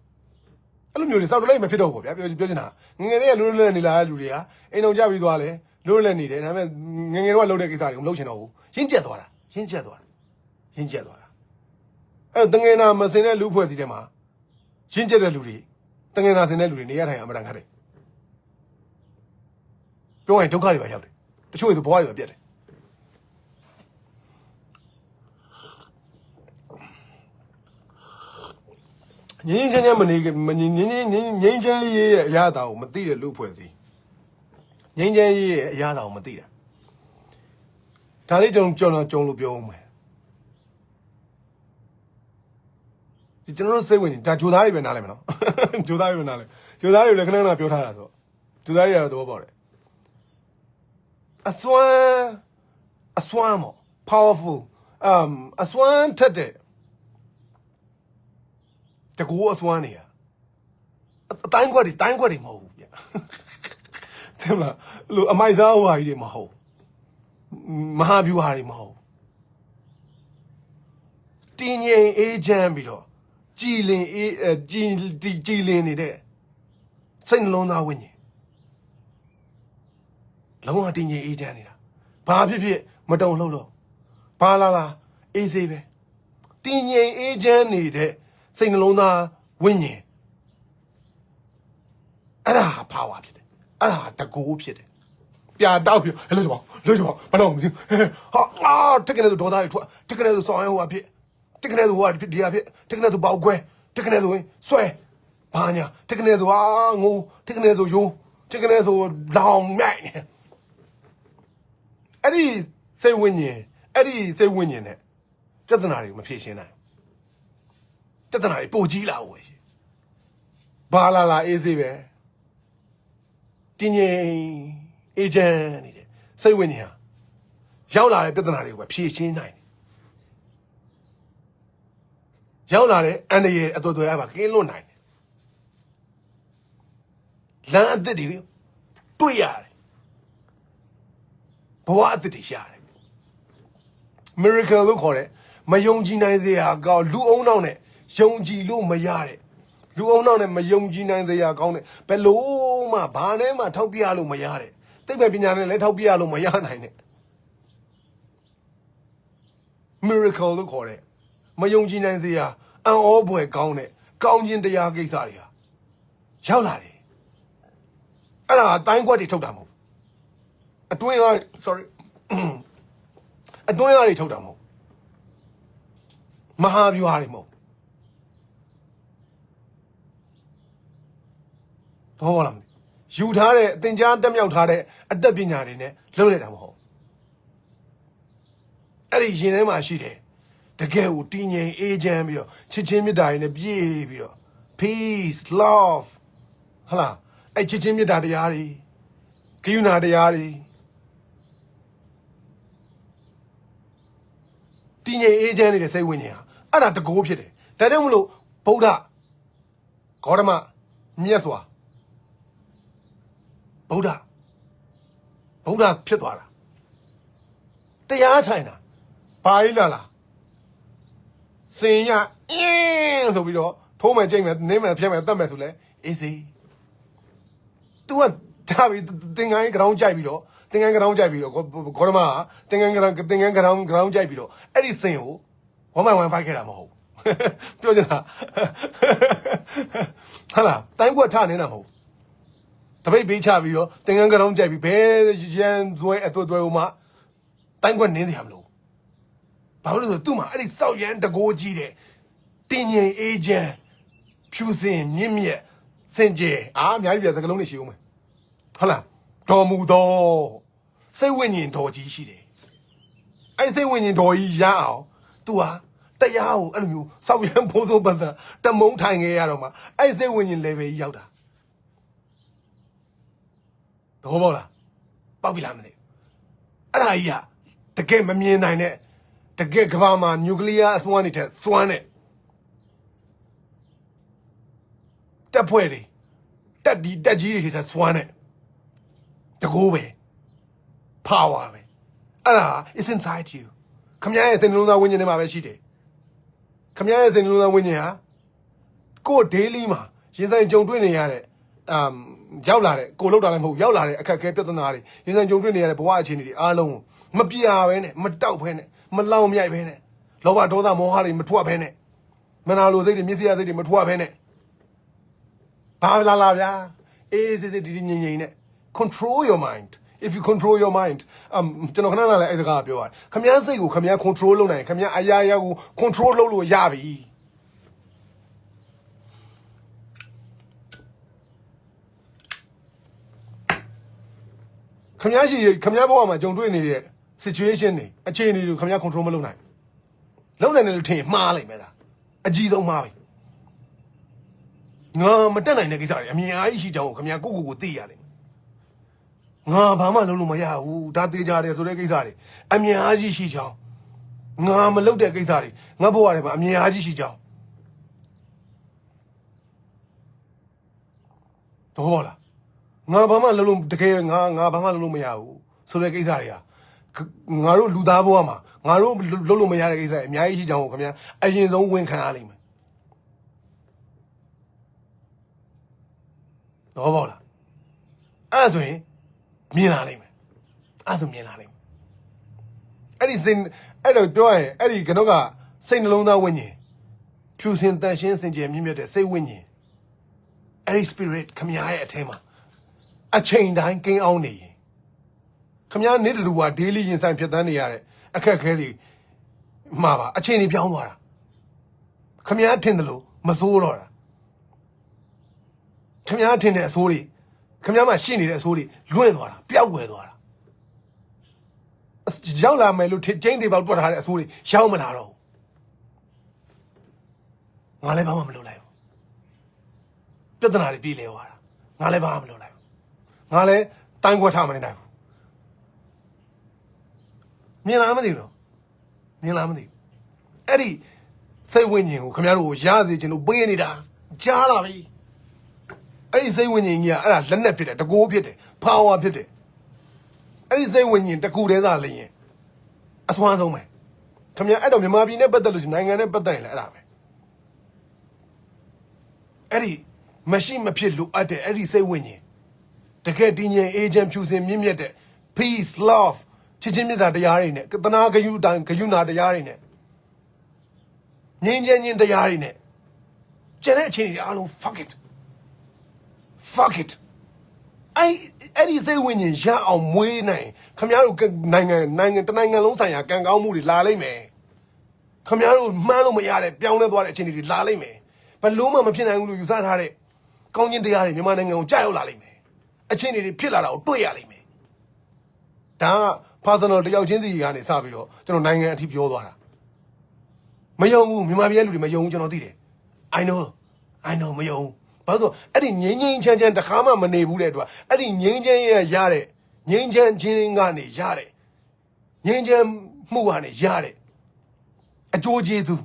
အဲ့လိုမျိုးတွေစောက်တလဲမဖြစ်တော့ဘူးဗျာပြောချင်တာငငယ်တွေကလွတ်လွတ်နေလာတဲ့လူတွေကအိမ်အောင်ကြပြီးသွားလဲလွတ်လွတ်နေတယ်ဒါပေမဲ့ငငယ်တော့လုပ်တဲ့ကိစ္စတွေကိုမလုပ်ချင်တော့ဘူးရင်းကျက်သွားတာအဲ့တော့တငယ်နာမစင်တဲ့လူဖွဲ့စည်းတဲ့မှာရင်းကျက်တဲ့လူတွေတငယ်နာစင်တဲ့လူတွေနေရထိုင်အမှန်တန်ခတ်တယ်ပြောရင်ဒုက္ခတွေပါရောက်တယ်တချို့ဆိုဘဝတွေပါပြတ်တယ်ငင်းချင်းမနေငင်းချင်းရေးရဲ့အရာတာကိုမသိတဲ့လူဖွဲ့စည်းငင်းချင်းရေးရဲ့အရာတာကိုမသိတာဒါလေးကျွန်တော်လို့ပြောအောင်မယ်ဒီကျွန်တော်တို့စိတ်ဝင်ဒါဂျိုသားတွေပဲနားလဲမယ်နော်ဂျိုသားတွေလည်းခဏခဏပြောထားတာဆိုဂျိုသားတွေကတော့သဘောပေါက်တယ်အစွမ်းမော powerful အစွမ်းထက်တဲ့တကူအစွမ်းနေရအတိုင်းခွက်တွေမဟုတ်ဘူးဗျသိမလားလို့အမိုက်စားဟွာကြီးတွေမဟုတ်မဟာဗျူဟာတွေမဟုတ်တင်းငိမ်အေးချမ်းပြီးတော့ကြည်လင်နေတဲ့စိတ်နှလုံးသားဝိညာဉ်လုံးဝတင်းငိမ်အေးချမ်းနေတာဘာဖြစ်မတုံလှုပ်လို့ဘာလာအေးစေးပဲတင်းငိမ်အေးချမ်းနေတဲ့ စိတ်နှလုံးသားဝိညာဉ်အဲ့ဒါဘာဝဖြစ်တယ်အဲ့ဒါတကူဖြစ်တယ်ပြာတောက်ပြလှုပ်ကြပါဘာလို့မသိဟာတက်ကလေးတို့ဒေါသတွေထွက်တက်ကလေးတို့ဆောင်းရဲဟိုအဖြစ်တက်ကလေးတို့ဟိုအဖြစ်ဒီအဖြစ်တက်ကလေးတို့ပေါက်ကွဲတက်ကလေးတို့ဆွဲဘာညာတက်ကလေးတို့ဟာငိုတက်ကလေးတို့ယိုးတက်ကလေးတို့လောင်မြိုက်နေအဲ့ဒီစိတ်ဝိညာဉ်အဲ့ဒီစိတ်ဝိညာဉ်နဲ့ပြဿနာတွေကိုမဖြေရှင်းနိုင်ပြဿနာတွေပိုကြီးလာဝယ်ဘာလာအေးစေးပဲတင်းငိမ်အေဂျင့်နေတယ်စိတ်ဝိညာဉ်ဟာရောက်လာတဲ့ပြဿနာတွေကိုပဲဖြေရှင်းနိုင်တယ်ရောက်လာတဲ့အန္တရာယ်အသွယ်သွယ်အပါကင်းလွတ်နိုင်တယ်လမ်းအသစ်တွေတွေ့ရတယ်ဘဝအသစ်တွေရတယ် miracle လို့ခေါ်တဲ့မယုံကြည်နိုင်စရာကောင်းလူအုံနောက်နဲ့ယုံကြည်လို့မရတဲ့လူအုံနောက်နဲ့မယုံကြည်နိုင်စရာကောင်းတဲ့ဘယ်လို့မှဘာနဲ့မှထောက်ပြလို့မရတဲ့သိပ္ပံပညာနဲ့လည်းထောက်ပြလို့မရနိုင်တဲ့ miracle လို့ခေါ်တဲ့မယုံကြည်နိုင်စရာအံ့ဩဖွယ်ကောင်းတဲ့ကောင်းခြင်းတရားကိစ္စတွေဟာရောက်လာတယ်အဲ့ဒါတိုင်းကွက်တွေထုတ်တာမဟုတ်အတွင်းက sorry အတွင်းကတွေထုတ်တာမဟုတ်မဟာဗျူဟာတွေမဟုတ်တော့လားယူထားတဲ့အသင်ကြားတက်မြောက်ထားတဲ့အတတ်ပညာတွေနဲ့လုပ်လိုက်တာမဟုတ်အဲ့ဒီရင်ထဲမှာရှိတယ်တကယ်ကိုတည်ငြိမ်အေးချမ်းပြီးတော့ချစ်ချင်းမေတ္တာတွေနဲ့ပြည့်ပြီးတော့ peace love ဟလာအဲ့ချစ်ချင်းမေတ္တာတရားတွေကရုဏာတရားတွေတည်ငြိမ်အေးချမ်းနေတဲ့စိတ်ဝိညာဉ်ဟာအဲ့ဒါတကိုးဖြစ်တယ်ဒါကြောင့်မလို့ဗုဒ္ဓဂေါတမမြတ်စွာဗုဒ္ဓဖြစ်သွားတာတရားထိုင်တာဘာကြီးလာစင်ရအင်းဆိုပြီးတော့ထိုးမယ်ကြိတ်မယ်နင်းမယ်ဖြတ်မယ်တတ်မယ်ဆိုလဲအေးစေး तू ကဒါပြီးသင်္ကန်းကြောင်ကြိုက်ပြီးတော့သင်္ကန်းကြောင်ကြိုက်ပြီးတော့ဂေါတမကသင်္ကန်းကြောင်ကြိုက်ပြီးတော့အဲ့ဒီစင်ကို1 fight ခဲ့တာမဟုတ်ပြောချင်တာဟာလားတိုင်းကွက်ထနေတာမဟုတ်တပိတ်ပေးချပြီးတော့သင်္ကန်းကြောင်ကြိုက်ပြီးဘဲရန်ဇွဲအသွဲဟိုမှာတိုင်းကွက်နင်းစရာမလိုဘာလို့လဲဆိုသူ့မှာအဲ့ဒီစောက်ရန်တကိုးကြီးတဲ့တင်းငိမ်အေးချမ်းဖြူစင်မြင့်မြတ်စင်ကြယ်အများကြီးပြစကလုံးတွေရှိဦးမယ်ဟုတ်လားတော်မူသောစိတ်ဝိညာဉ်တော်ကြီးရှိတယ်အဲ့စိတ်ဝိညာဉ်တော်ကြီးရအောင်သူဟာတရားကိုအဲ့လိုမျိုးစောက်ရန်ဖိုးစိုးပန်းစံတမုံထိုင်ခဲ့ရတော့မှအဲ့စိတ်ဝိညာဉ် level ကြီးရောက်တာတော့ပေါ့လားပေါက်ပြီလားမသိအဲ့ဒါကြီးကတကယ်မမြင်နိုင်တဲ့တကယ်ကမ္ဘာမှာနျူကလ িয়ার အစွမ်းတွေထက်စွမ်းတဲ့တက်ဖွဲ့တွေတက်ကြီးတွေထက်စွမ်းတဲ့တကူပဲ power ပဲအဲ့ဒါ is inside you ခမရဲ့စိတ်နှလုံးသားဝိညာဉ်ထဲမှာပဲရှိတယ်ခမရဲ့စိတ်နှလုံးသားဝိညာဉ်ဟာကိုယ် daily မှာရင်ဆိုင်ကြုံတွေ့နေရတဲ့ရောက်လာတဲ့ကိုလောက်တာလည်းမဟုတ်ရောက်လာတဲ့အခက်အခဲပြဿနာတွေရင်ဆိုင်ကြုံတွေ့နေရတဲ့ဘဝအခြေအနေတွေအားလုံးမပြာပဲနဲ့မတောက်ဖဲနဲ့မလောင်မြိုက်ပဲနဲ့လောဘဒေါသမောဟတွေမထွက်ဖဲနဲ့မနာလိုစိတ်တွေမျက်စိရစိတ်တွေမထွက်ဖဲနဲ့ဘာလာဗျာအေးစစ်ဒီငြိမ်နဲ့ control your mind if you control your mind ကျွန်တော်ခဏလည်းအဲ့ဒါကပြောရတယ်ခမည်းစိတ်ကိုခမည်း control လုပ်နိုင်ခမည်းအရာရာကို control လုပ်လို့ရပြီခမည်းဘဝမှာကြုံတွေ့နေတဲ့ situation တွေအခြေအနေတွေခမည်း control မလုပ်နိုင်တယ်လို့ထင်မှားလိုက်မယ်လားအကြီးဆုံးမှားပြီငါမတက်နိုင်တဲ့ကိစ္စတွေအမြင်အားကြီးရှိကြောင်းကိုခမည်းကိုသိရတယ်ငါဘာမှလုပ်လို့မရဘူးဒါသေးကြတယ်ဆိုတဲ့ကိစ္စတွေအမြင်အားကြီးရှိကြောင်းငါမလုပ်တဲ့ကိစ္စတွေငါဘဝထဲမှာအမြင်အားကြီးရှိကြောင်းတော့ဟုတ်လားငါဘာမှလုပ်လို့တကယ်ငါဘာမှလုပ်လို့မရဘူးဆိုတဲ့ကိစ္စတွေဟာငါတို့လူသားဘဝမှာငါတို့လုပ်လို့မရတဲ့ကိစ္စတွေအများကြီးရှိကြောင်းကိုခင်ဗျာအရင်ဆုံးဝန်ခံရလိမ့်မယ်တော့ပေါ့လားအဲ့ဆိုရင်မြင်လာလိမ့်မယ်အဲ့ဆိုမြင်လာလိမ့်မယ်အဲ့ဒီစိတ်အဲ့တော့ပြောရရင်အဲ့ဒီကတော့ကစိတ်နှလုံးသားဝိညာဉ် ဖြူစင်တန်ရှင်းစင်ကြယ်မြင့်မြတ်တဲ့စိတ်ဝိညာဉ်အဲ့ဒီ spirit ခမရရဲ့အထဲမှာအချိန်တိုင်းကင်းအောင်နေရင်ခမရနေ့တူက daily ရင်ဆိုင်ဖြစ်တန်းနေရတဲ့အခက်အခဲတွေမှာပါအချိန်တွေပြောင်းသွားတာခမရထင်တယ်လို့မစိုးတော့တာခမရထင်တဲ့အဆိုးတွေခမရမှာရှိနေတဲ့အဆိုးတွေလွင့်သွားတာပျောက်ွယ်သွားတာရောက်လာမယ်လို့ကျင်းသေးပေါက်တွက်ထားတဲ့အဆိုးတွေရောက်မလာတော့ငါလည်းဘာမှမလုပ်လိုက်ဘူးပြဿနာတွေပြေးလဲသွားတာငါလည်းဘာမှမလုပ်လိုက်ဘူးငါလည်းတိုင်းခွက်ထားမနေနိုင်ဘူးမြင်လားမသိဘူးမြင်လားမသိဘူးအဲ့ဒီစိတ်ဝိညာဉ်ကိုခင်ဗျားတို့ရစေချင်လို့ပေးနေတာကြားလာပြီအဲ့ဒီစိတ်ဝိညာဉ်ကြီးကအဲ့ဒါလက်နက်ဖြစ်တယ်တကိုးဖြစ်တယ်ပါဝါဖြစ်တယ်အဲ့ဒီစိတ်ဝိညာဉ်တကူတည်းသာလျင်အစွမ်းဆုံးပဲခင်ဗျာအဲ့တော့မြန်မာပြည်နဲ့ပတ်သက်လို့နိုင်ငံနဲ့ပတ်သက်ရင်လည်းအဲ့ဒါပဲအဲ့ဒီမရှိမဖြစ်လို့အပ်တဲ့အဲ့ဒီစိတ်ဝိညာဉ်တကယ်တည်ငြိမ်အေဂျင့်ဖြူစင်မြင့်မြတ်တဲ့ peace love ချစ်ချင်းမြတ်တာတရားတွေနဲ့တနာဂယုတန်ဂယုနာတရားတွေနဲ့ငြိမ်းချမ်းခြင်းတရားတွေနဲ့ကျန်တဲ့အချိန်တွေအားလုံး fuck it အဲ့ဒီစိတ်ဝိညာဉ်ရအောင်မွေးနိုင်ခင်ဗျားတို့နိုင်ငံတနိုင်ငံလုံးဆိုင်ရာကံကောင်းမှုတွေလာလိမ့်မယ်ခင်ဗျားတို့မှန်းလို့မရတဲ့ပြောင်းလဲသွားတဲ့အချိန်တွေလာလိမ့်မယ်ဘလို့မှမဖြစ်နိုင်ဘူးလို့ယူဆထားတဲ့ကောင်းခြင်းတရားတွေမြန်မာနိုင်ငံကိုကြာရောက်လာလိမ့်မယ်အချင်းတွေဖြစ်လာတာကိုတွေ့ရလိမ့်မယ်ဒါက personal တယောက်ချင်းစီကနေစပြီးတော့ကျွန်တော်နိုင်ငံအထိပြောသွားတာမယုံဘူးမြန်မာပြည်လူတွေမယုံဘူးကျွန်တော်သိတယ် I know မယုံဘာလို့အဲ့ဒီငိမ့်ငိမ့်ချမ်းချမ်းတခါမှမနေဘူးတဲ့အတွက်အဲ့ဒီငိမ့်ချမ်းရတဲ့ငိမ့်ချမ်းခြင်းကနေရတဲ့ငိမ့်ချမ်းမှုကနေရတဲ့အကျိုးကျေးဇူး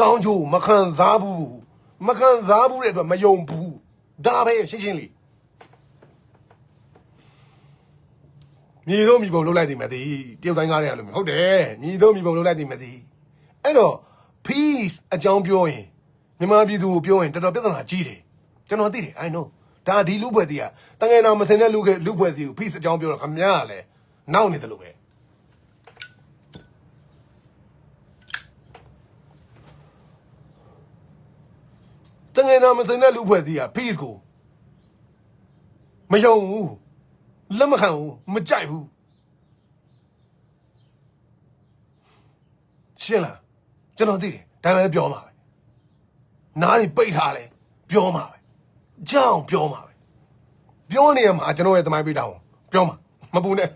ကောင်းကျိုးမခံစားဘူးတဲ့အတွက်မယုံဘူးဒါပဲရှင်းရှင်းလေးမြည်သောမြည်ပုံလုပ်လိုက်သည်မသိတရုတ်တိုင်းကားတွေကလို့ဟုတ်တယ်မြည်သောမြည်ပုံလုပ်လိုက်သည်မသိအဲ့တော့ peace အကြောင်းပြောရင်မြန်မာပြည်သူကိုပြောရင်တော်တော်ပြဿနာကြီးတယ်ကျွန်တော်သိတယ် I know ဒါဒီလူဖွဲ့စီကတငယ်နာမစင်တဲ့လူဖွဲ့စီကို peace အကြောင်းပြောတော့ခမရကလည်းနောက်နေတယ်လို့ပဲတငယ်နာမစင်တဲ့လူဖွဲ့စီက peace ကိုမယုံဘူးလက်မခံဘူးမကြိုက်ဘူးရှင်းလားကျွန်တော်သိတယ်ဒါပဲပြောမှာပဲနားတွေပိတ်ထားလဲပြောမှာပဲကြောက်ပြောမှာပဲပြောနေရမှာကျွန်တော်ရဲ့သမိုင်းပိတ်တာကိုပြောမှာမပူနဲ့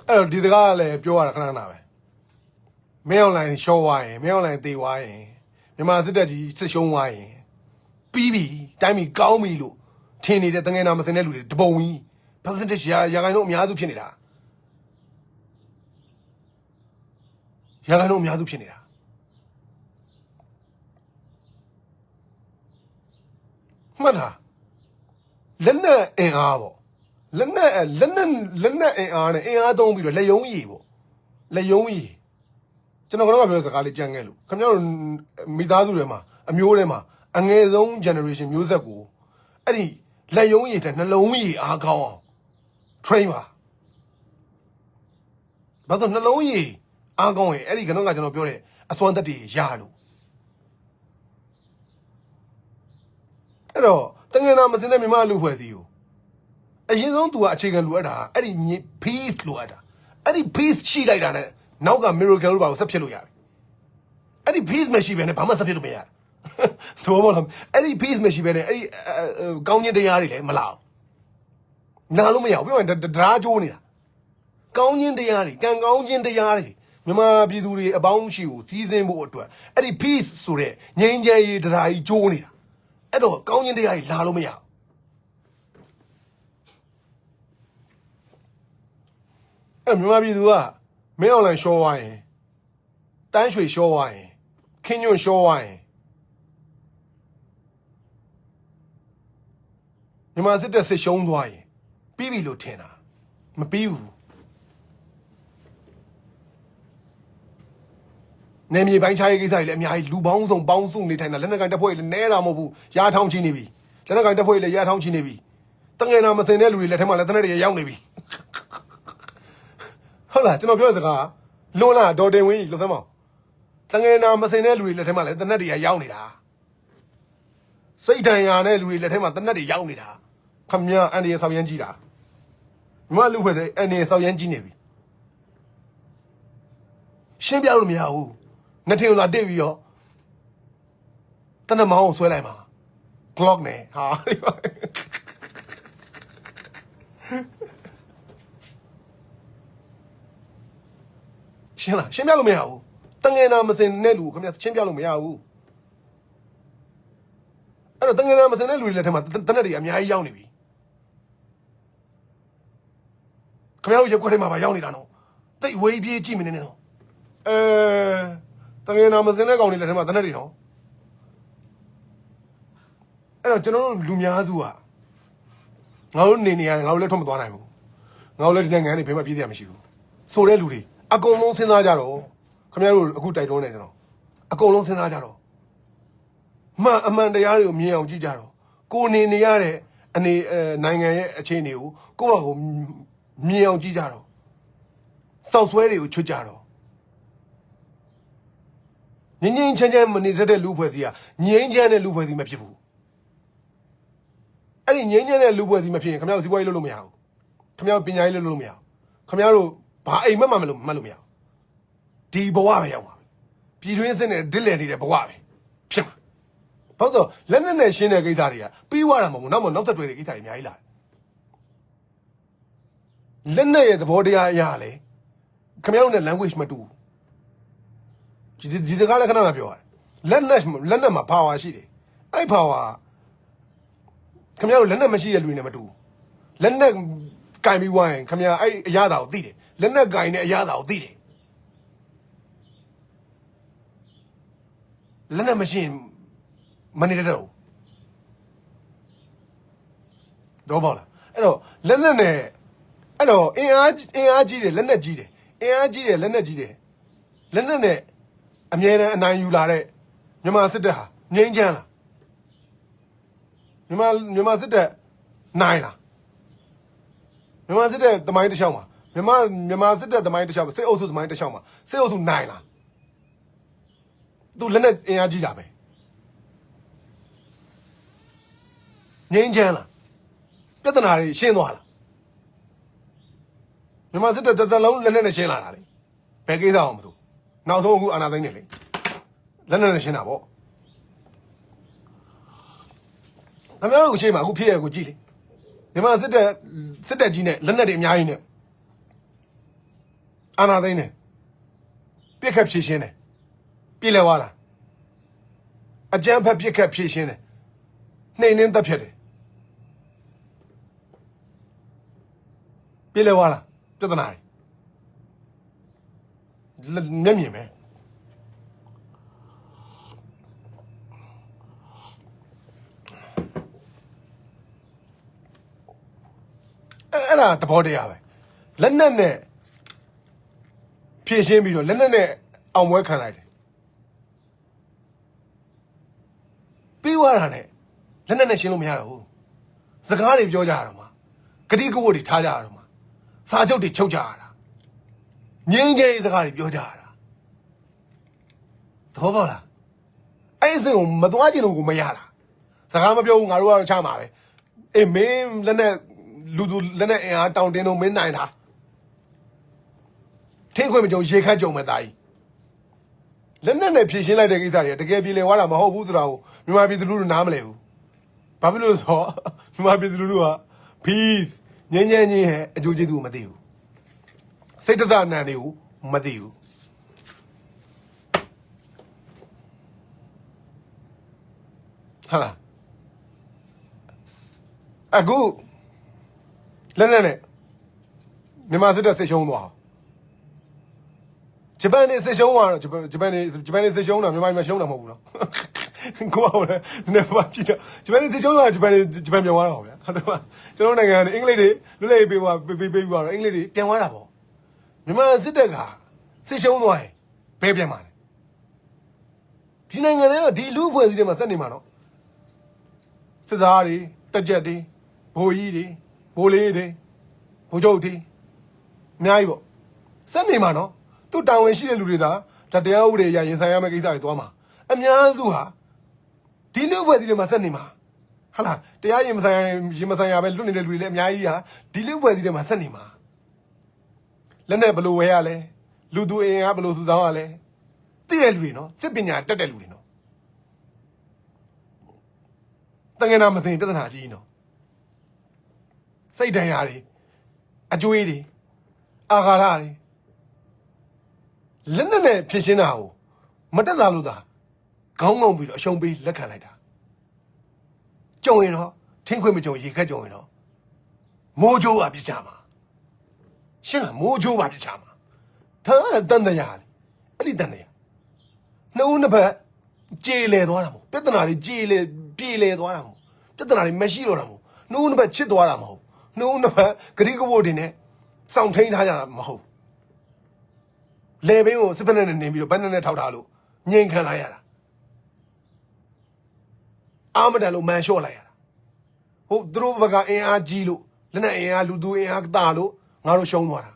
အဲ့တော့ဒီစကားကလည်းပြောရတာခဏခဏပဲမင်းအွန်လိုင်းရှော့ဝိုင်းမင်းအွန်လိုင်းသေဝိုင်းမြန်မာစစ်တပ်ကြီးစစ်ရှုံးသွားရင်ပြီးပြီတိုင်းပြည်ကောင်းပြီလို့ထင်နေတဲ့တငယ်နာမစင်တဲ့လူတွေတပုံကြီး percentage ရာခိုင်နှုန်းအများစုဖြစ်နေတာရာခိုင်နှုန်းအများစုဖြစ်နေတာမှတ်တာလက်နက်အင်အားပေါ့လက်နက်အင်အားနဲ့အင်အားသုံးပြီးတော့လက်ယုံရည်ပေါ့လက်ယုံရည်ကျွန်တော်ကတော့ပြောစကားလေးကြံခဲ့လို့ခင်ဗျားတို့မိသားစုတွေမှာအမျိုးတွေမှာအငယ်ဆုံး generation မျိုးဆက်ကိုအဲ့ဒီလက်ယုံရည်တဲ့နှလုံးရည်အားကောင်းအောင် train ပါဘာလို့နှလုံးရည်အားကောင်းရင်အဲ့ဒီကတော့ကျွန်တော်ပြောတဲ့အစွမ်းသက်တွေရလို့အဲ့တော့တငယ်နာမစင်တဲ့မြန်မာလူဖွဲ့စီကိုအရင်ဆုံးသူကအခြေခံလိုအပ်တာအဲ့ဒီ peace လိုအပ်တာအဲ့ဒီ peace ရှိလိုက်တာနဲ့နောက်က miracle လို့ပါကိုဆက်ဖြစ်လို့ရတယ်အဲ့ဒီ peace မရှိဘဲနဲ့ဘာမှဆက်ဖြစ်လို့မရဘူးသို့မဟုတ်အဲ့ဒီ peace မရှိဘဲနဲ့အဲ့ဒီကောင်းခြင်းတရားတွေလည်းမလာဘူးနားလို့မရဘူးပြောရင်တရားကျိုးနေတာကောင်းခြင်းတရားတွေကံကောင်းခြင်းတရားတွေမြန်မာပြည်သူတွေအပေါင်းရှိကိုစီးစင်းဖို့အတွက်အဲ့ဒီ peace ဆိုတဲ့ငြိမ်းချမ်းရေးတရားကြီးကျိုးနေတာအဲ့တော့ကောင်းခြင်းတရားတွေလာလို့မရဘူးအဲ့မြန်မာပြည်သူကမင်းအွန်လိုင်းရှော့ဝိုင်းတိုင်းရွှေရှော့ဝိုင်းခင်းညွန့်ရှော့ဝိုင်းမြန်မာစစ်တပ်စစ်ရှုံးသွားရင်ပြီးပြီလို့ထင်တာမပြီးဘူးနေမြေပိုင်းခြားရေးကိစ္စတွေလည်းအများကြီးလူပေါင်းစုံပေါင်းစုနေထိုင်တာလက်နက်ကိုင်တပ်ဖွဲ့တွေလည်းနဲတာမဟုတ်ဘူးရာထောင်းချင်းနေပြီလက်နက်ကိုင်တပ်ဖွဲ့တွေလည်းရာထောင်းချင်းနေပြီတငယ်နာမစင်တဲ့လူတွေလက်ထက်မှာလည်းတနက်တွေရောက်နေပြီ ဟုတ်လားကျွန်တော်ပြောတဲ့စကားလွန်လာဒေါ်တင်ဝင်းကြီးလွတ်စမ်းမအောင်တငယ်နာမစင်တဲ့လူတွေလက်ထဲမှာလည်းတနက်တွေကရောက်နေတာစိတ်တန်ရာနဲ့လူတွေလက်ထဲမှာတနက်တွေရောက်နေတာခမရအန်ဒီရဲ့ဆောက်ရမ်းကြီးတာမလူဖွဲ့စေအန်ဒီရဲ့ဆောက်ရမ်းကြီးနေပြီရှင်းပြလို့မရဘူးနှစ်ထင်လာတစ်ပြီးတော့တနက်မောင်းကိုဆွဲလိုက်ပါ clock နဲ့ဟာရှင်းလားရှင်းပြလို့မရဘူးတငယ်နာမစင်တဲ့လူခင်ဗျရှင်းပြလို့မရဘူးအဲ့တော့တငယ်နာမစင်တဲ့လူတွေလက်ထက်မှာတနက်တွေအများကြီးရောက်နေပြီခင်ဗျားတို့ရက်ွက်ထဲမှာပါရောက်နေတာနော်တိတ်ဝေးပြေးကြည့်မနေနဲ့နော်တငယ်နာမစင်တဲ့ကောင်တွေလက်ထက်မှာတနက်တွေနော်အဲ့တော့ကျွန်တော်တို့လူများစုကငါတို့နေနေရတယ်ငါတို့လည်းထွက်မသွားနိုင်ဘူးငါတို့လည်းဒီနိုင်ငံကနေဘယ်မှပြေးစရာမရှိဘူးဆိုတဲ့လူတွေအကုန်လုံးစဉ်းစားကြတော့ခင်ဗျားတို့အခုတိုက်တွန်းနေကြတော့အကုန်လုံးစဉ်းစားကြတော့မှန်အမှန်တရားတွေကိုမြင်အောင်ကြည့်ကြတော့ကိုနေရတဲ့နိုင်ငံရဲ့အခြေအနေကိုကိုယ့်ဘာကိုမြင်အောင်ကြည့်ကြတော့စောက်ဆွဲတွေကိုချွတ်ကြတော့ငင်းငင်းချမ်းချမ်းမနေတတ်တဲ့လူဖွဲ့စည်းကငြိမ်းချမ်းတဲ့လူဖွဲ့စည်းမဖြစ်ဘူးအဲ့ဒီငြိမ်းချမ်းတဲ့လူဖွဲ့စည်းမဖြစ်ရင်ခင်ဗျားတို့စီးပွားရေးလုပ်လို့မရဘူးခင်ဗျားတို့ပညာရေးလုပ်လို့မရဘူးခင်ဗျားတို့ဘာအိမ်မက်မှမလို့မရဘူးဒီဘဝပဲရောက်ပါပြည်တွင်းစစ်နဲ့ဒစ်လည်နေတဲ့ဘဝပဲဖြစ်မှာဘာလို့လက်နဲ့ရှင်းတဲ့ကိစ္စတွေကပြီးသွားတာမဟုတ်ဘူးနောက်သက်တွေကိစ္စတွေအများကြီးလာလက်နဲ့ရဲ့သဘောတရားအရာလေခင်ဗျားတို့နဲ့ language မတူဒီစကားလည်းခဏခဏပြောရတယ်လက်နဲ့မှာ power ရှိတယ်အဲ့ power ခင်ဗျားတို့လက်နဲ့မရှိတဲ့လူတွေနဲ့မတူလက်နဲ့ကင်ပြီးဝိုင်းခင်ဗျားအဲ့အရာတာကိုသိတယ်လက်နဲ့ကင်တဲ့အရာတာကိုသိတယ်လက်နဲ့မရှိရင်မနေတတ်တော့တော့ပေါ့လားအဲ့တော့လက်နဲ့အဲ့တော့အင်အားကြီးတယ်လက်နဲ့ကြီးတယ်အင်အားကြီးတယ်လက်နဲ့ကြီးတယ်လက်နဲ့အမြဲတမ်းအနိုင်ယူလာတဲ့မြန်မာစစ်တပ်ဟာငြိမ်းချမ်းလားမြန်မာစစ်တပ်နိုင်လားမြန်မာစစ်တပ်သမိုင်းတစ်လျှောက်မှာမြန်မာစစ်တပ်သမိုင်းတစ်လျှောက်စစ်အုပ်စုသမိုင်းတစ်လျှောက်မှာစစ်အုပ်စုနိုင်လားသူလက်နဲ့အင်အားကြီးတာပဲငြိမ်းချမ်းလားပြဿနာတွေရှင်းသွားလားမြန်မာစစ်တပ်တစ်လုံးလက်နဲ့ရှင်းလာတာလေဘယ်ကိစ္စအောင်မဆိုနောက်ဆုံးအခုအာဏာသိမ်းနေလေလက်နဲ့ရှင်းတာပေါ့ခင်ဗျားတို့ရှင်းမှာအခုဖြစ်ရကိုကြည့်လေမြန်မာစစ်တပ်ကြီးနဲ့လက်နဲ့တွေအများကြီးနဲ့အာဏာသိမ်းနေပြစ်ခတ်ဖြည့်ရှင်းတယ်ပြည်လဲသွားလားအကြမ်းဖက်ပြစ်ခတ်ဖြည့်ရှင်းတယ်နှိမ်နှင်းတပ်ဖြတ်တယ်ပြည်လဲသွားလားပြဿနာမျက်မြင်ပဲအဲ့ဒါသဘောတရားပဲလက်နက်နဲ့ဖြည့်ရှင်းပြီးတော့လက်နက်နဲ့အောင်ပွဲခံလိုက်တယ်ပြီးသွားတာနဲ့လက်နက်နဲ့ရှင်းလို့မရတော့ဘူးစကားတွေပြောကြရတော့မှာဂတိကဝတ်တွေထားကြရတော့မှာစာချုပ်တွေချုပ်ကြရတာငြိမ်းချမ်းရေးစကားတွေပြောကြရတာသဘောပေါက်လားအဲ့အစင်ကိုမသွားချင်လို့ကိုမရတာစကားမပြောဘူးငါတို့ကတော့ချမှာပဲအေးမင်းလက်နဲ့လူလက်နဲ့အင်အားတောင်းတင်းလို့မင်းနိုင်တာထင်းခွင့်မကြုံရေခတ်ကြုံမဲ့သားကြီးလက်နဲ့ဖြည့်ရှင်းလိုက်တဲ့ကိစ္စတွေကတကယ်ပြည်လည်သွားတာမဟုတ်ဘူးဆိုတာကိုမြန်မာပြည်သူလူထုနားမလည်ဘူးဘာဖြစ်လို့ဆိုတော့မြန်မာပြည်သူလူထုက peace ငြိမ်းချမ်းခြင်းရဲ့အကျိုးကျေးဇူးကိုမသိဘူးစိတ်တသနာတွေကိုမသိဘူးဟာလားအခုလက်နဲ့မြန်မာစစ်တပ်စစ်ရှုံးသွားဂျပန်နေစစ်ရှုံးသွားတော့ဂျပန်နေစစ်ရှုံးတာမြန်မာပြည်မှာရှုံးတာမဟုတ်ဘူးနော်ကိုကလည်းနည်းပါကြည့်ကြဂျပန်နေစစ်ရှုံးသွားဂျပန်ပြန်သွားတာပေါ့ဗျာဟုတ်တယ်မကျွန်တော်နိုင်ငံကအင်္ဂလိပ်တွေလွတ်လပ်ရေးပေးသွားပြီးတော့အင်္ဂလိပ်တွေပြန်သွားတာပေါ့မြန်မာစစ်တပ်ကစစ်ရှုံးသွားရင်ဘယ်ပြန်မှာလဲဒီနိုင်ငံတွေကဒီလူအဖွဲ့အစည်းတွေမှာစက်နေမှာနော်စစ်သားတွေတက်ကြက်တွေဘိုးကြီးတွေဘိုးလေးတွေဘိုးချုပ်တွေအများကြီးပေါ့ ဆက်နေမှာနော်သူတာဝန်ရှိတဲ့လူတွေဒါတရားဥပဒေအရရင်ဆိုင်ရမယ့်ကိစ္စတွေသွားမှာအများစုဟာဒီလူဖွဲ့စည်းတွေမှာဆက်နေမှာဟာလားတရားရင်မဆိုင်ရပဲလွတ်နေတဲ့လူတွေလည်းအများကြီးဟာဒီလူဖွဲ့စည်းတွေမှာဆက်နေမှာလက်နဲ့ဘလို့ဝဲရလဲလူသူအင်အားဘလို့စုဆောင်းရလဲသိတဲ့လူတွေနော်စစ်ပညာတက်တဲ့လူတွေနော်တကယ်တော့မသိပြဿနာကြီးနော်စိတ်ဒဏ်ရာတွေအကျွေးတွေအာဃာတတွေလက်နဲ့ဖြစ်ရှင်းတာကိုမတက်လာလို့သာခေါင်းငုံပြီးတော့အရှုံးပေးလက်ခံလိုက်တာကြုံရင်တော့ထင်းခွေမကြုံရေခက်ကြုံရင်တော့မိုးချိုးပါပြစ်ချမှာရှင်းလားမိုးချိုးပါပြစ်ချမှာဒါကတန်တရားလေအဲ့ဒီတန်တရားနှုတ်နှစ်ဖက်ကြေလေသွားတာမဟုတ်ပြဿနာတွေကြေလေပြေလေသွားတာမဟုတ်ပြဿနာတွေမရှိတော့တာမဟုတ်နှုတ်နှစ်ဖက်ချစ်သွားတာမဟုတ်နှုတ်နှစ်ဖက်ဂရိကဝတ်တွေနဲ့စောင့်ထိန်ထားကြတာမဟုတ်လေဘင်းကိုစစ်ဖက်နဲ့နေပြီးတော့ဘက်နဲ့ထောက်ထားလို့ငြိမ်ခံလိုက်ရတာအာမတန်လို့မန်လျှော့လိုက်ရတာဟုတ်သူတို့ဘက်ကအင်အားကြီးလို့လက်နဲ့အင်အားလူသူအင်အားတာလို့ငါတို့ရှုံးသွားတာ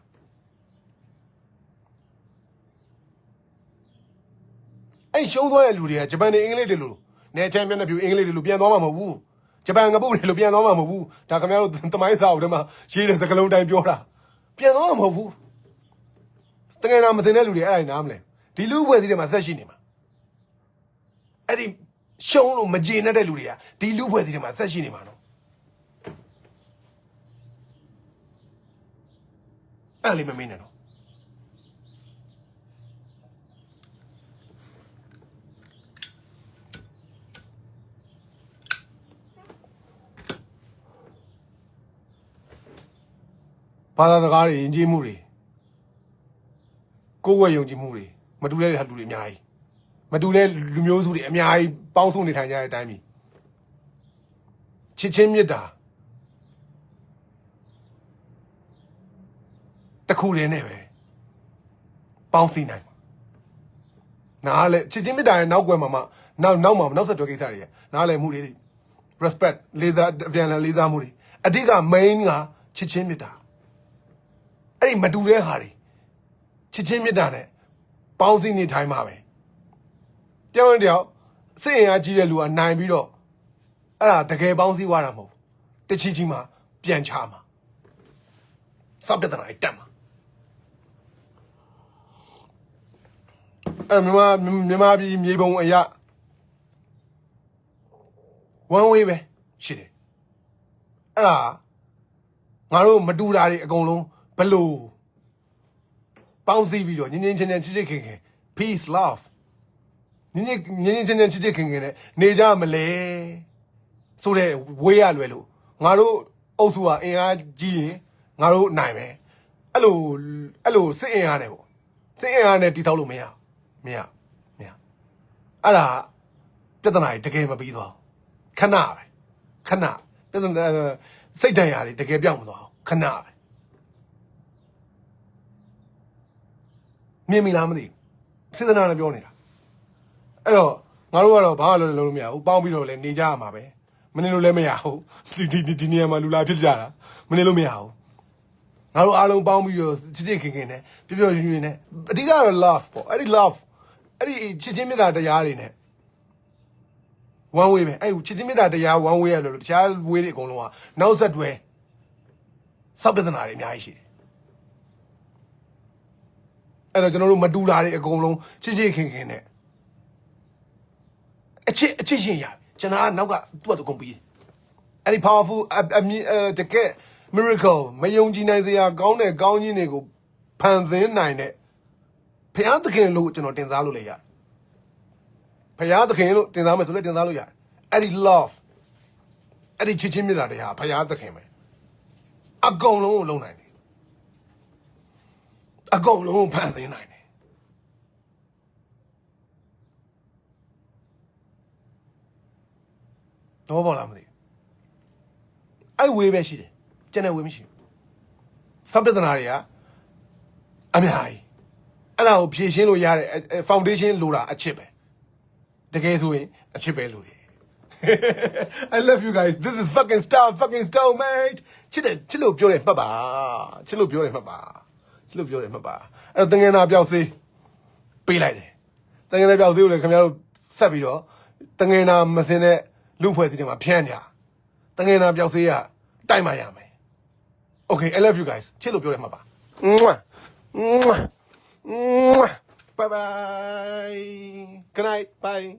အဲ့ရှုံးသွားတဲ့လူတွေကဂျပန်နေအင်္ဂလိပ်တွေလို့နေချမ်းမျက်နှာပြူအင်္ဂလိပ်တွေလို့ပြန်သွားမှာမဟုတ်ဘူးဂျပန်ငပုတ်တွေလို့ပြန်သွားမှာမဟုတ်ဘူးဒါခင်ဗျားတို့သမိုင်းစာအုပ်ထဲမှာရေးတဲ့စကားလုံးတိုင်းပြောတာပြန်သွားမှာမဟုတ်ဘူးတကယ်တော့မသိတဲ့လူတွေအဲ့ဒါနားမလဲဒီလူဖွဲ့စည်းတွေမှာဆက်ရှိနေမှာအဲ့ဒီရှုံးလို့မကြေနဲ့တဲ့လူတွေကဒီလူဖွဲ့စည်းတွေမှာဆက်ရှိနေမှာနော်အဲ့လေးမမင်းနဲ့နော်ဘာသာစကားတွေယဉ်ကျေးမှုတွေကိုယ်ဝယ်ယုံကြည်မှုတွေမတူတဲ့လူတွေအများကြီးမတူတဲ့လူမျိုးစုတွေအများကြီးပေါင်းစုနေထိုင်ကြတဲ့အတိုင်းပြီချစ်ချင်းမြတ်တာတခုတည်းနဲ့ပဲပေါင်းစည်းနိုင်မှာနားလဲချစ်ချင်းမြတ်တာရဲ့နောက်ွယ်မှာမှနောက်မှာနောက်ဆက်တွဲကိစ္စတွေနားလဲမှုတွေ respect လေးစားအပြန်အလှန်လေးစားမှုတွေအဓိက main ကချစ်ချင်းမြတ်တာအဲ့ဒီမတူတဲ့ဟာတွေချစ်ချင်းမြတ်တာနဲ့ပေါင်းစည်းနေထိုင်မှာပဲကြောက်တယောက်စိတ်အင်အားကြီးတဲ့လူကနိုင်ပြီးတော့အဲ့ဒါတကယ်ပေါင်းစည်းသွားတာမဟုတ်တချီချီမှာပြန်ချမှာစပက်တနာတက်မှာအဲ့မြန်မာပြည်မြေပုံအရာone way ပဲရှိတယ်အဲ့ဒါငါတို့မတူတာတွေအကုန်လုံးဘလို့ပေါင်းစည်းပြီးတော့ငင်းငင်းချင်းချင်းချစ်ချစ်ခင်ခင် peace love ငင်းငင်းချင်းချင်းချစ်ချစ်ခင်ခင်နဲ့နေကြမလဲဆိုတဲ့ဝေးရလွယ်လို့ငါတို့အုပ်စုကအင်အားကြီးရင်ငါတို့နိုင်မယ်အဲ့လိုစစ်အင်အားနဲ့ပေါ့စစ်အင်အားနဲ့တိထောက်လို့မရအဲ့ဒါပြဿနာတွေတကယ်မပြီးသွားခဏပဲခဏပြဿနာစိတ်တန်ရာတွေတကယ်ပြောင်းမသွားခဏပဲမြင်မိလားမသိဘူးစေတနာနဲ့ပြောနေတာအဲ့တော့ငါတို့ကတော့ဘာမှလုပ်လို့မရဘူးပေါင်းပြီးတော့လည်းနေကြရမှာပဲမနေလို့လည်းမရဘူးဒီနေရာမှာလူလာဖြစ်ကြတာမနေလို့မရဘူးငါတို့အားလုံးပေါင်းပြီးတော့ချစ်ချစ်ခင်ခင်နဲ့ပျော်ပျော်ရွှင်ရွှင်နဲ့အဓိကတော့ love ပေါ့အဲ့ဒီ love အဲ့ဒီချစ်ချင်းမြတ်တာတရားတွေနဲ့ one way ပဲအဲ့ချစ်ချင်းမြတ်တာတရား one way ရလို့တခြား way တွေအကုန်လုံးကနောက်ဆက်တွဲစောက်ပြဿနာတွေအများကြီးရှိတယ်အဲ့တော့ကျွန်တော်တို့မတူတာတွေအကုန်လုံးချစ်ချစ်ခင်ခင်နဲ့အချစ်ရှင်ရကျွန်တော်ကနောက်ကသူ့အတူကုန်ပြီးအဲ့ဒီ powerful တကယ် miracle မယုံကြည်နိုင်စရာကောင်းတဲ့ကောင်းကြီးတွေကိုဖန်ဆင်းနိုင်တဲ့ဘုရားသခင်လို့ကျွန်တော်တင်စားလို့လည်းရတယ်ဘုရားသခင်လို့တင်စားမယ်ဆိုလည်းတင်စားလို့ရတယ်အဲ့ဒီ love အဲ့ဒီချစ်ချင်းမြတ်တာတရားဘုရားသခင်ပဲအကုန်လုံးကိုလုံးနိုင်တယ်အကုန်လုံးကိုဖန်ဆင်းနိုင်တယ်တော့ဘာလားမသိအဲ့ဝေးပဲရှိတယ်ကျန်တဲ့ဝေးမရှိဘူးစပ္ပဒနာတွေကအများကြီးအဲ့ဒါကိုဖြည့်ရှင်းလို့ရတဲ့ foundation လိုတာအချစ်ပဲတကယ်ဆိုရင်အချစ်ပဲလိုတယ် I love you guys this is fucking style mate ချစ်လို့ပြောတယ်မှတ်ပါချစ်လို့ပြောတယ်မှတ်ပါ လို့ပြောတယ်မှတ်ပါအဲ့တော့တငယ်နာပြောက်စေးပေးလိုက်တယ်တငယ်နာပြောက်စေးကိုလည်းခင်ဗျားတို့ဆက်ပြီးတော့တငယ်နာမစင်တဲ့လူဖွဲ့စည်းတွေမှာဖြန်းကြတငယ်နာပြောက်စေးကတိုက်မှရမယ် Okay I love you guys ချစ်လို့ပြောတယ်မှတ်ပါ bye bye good night bye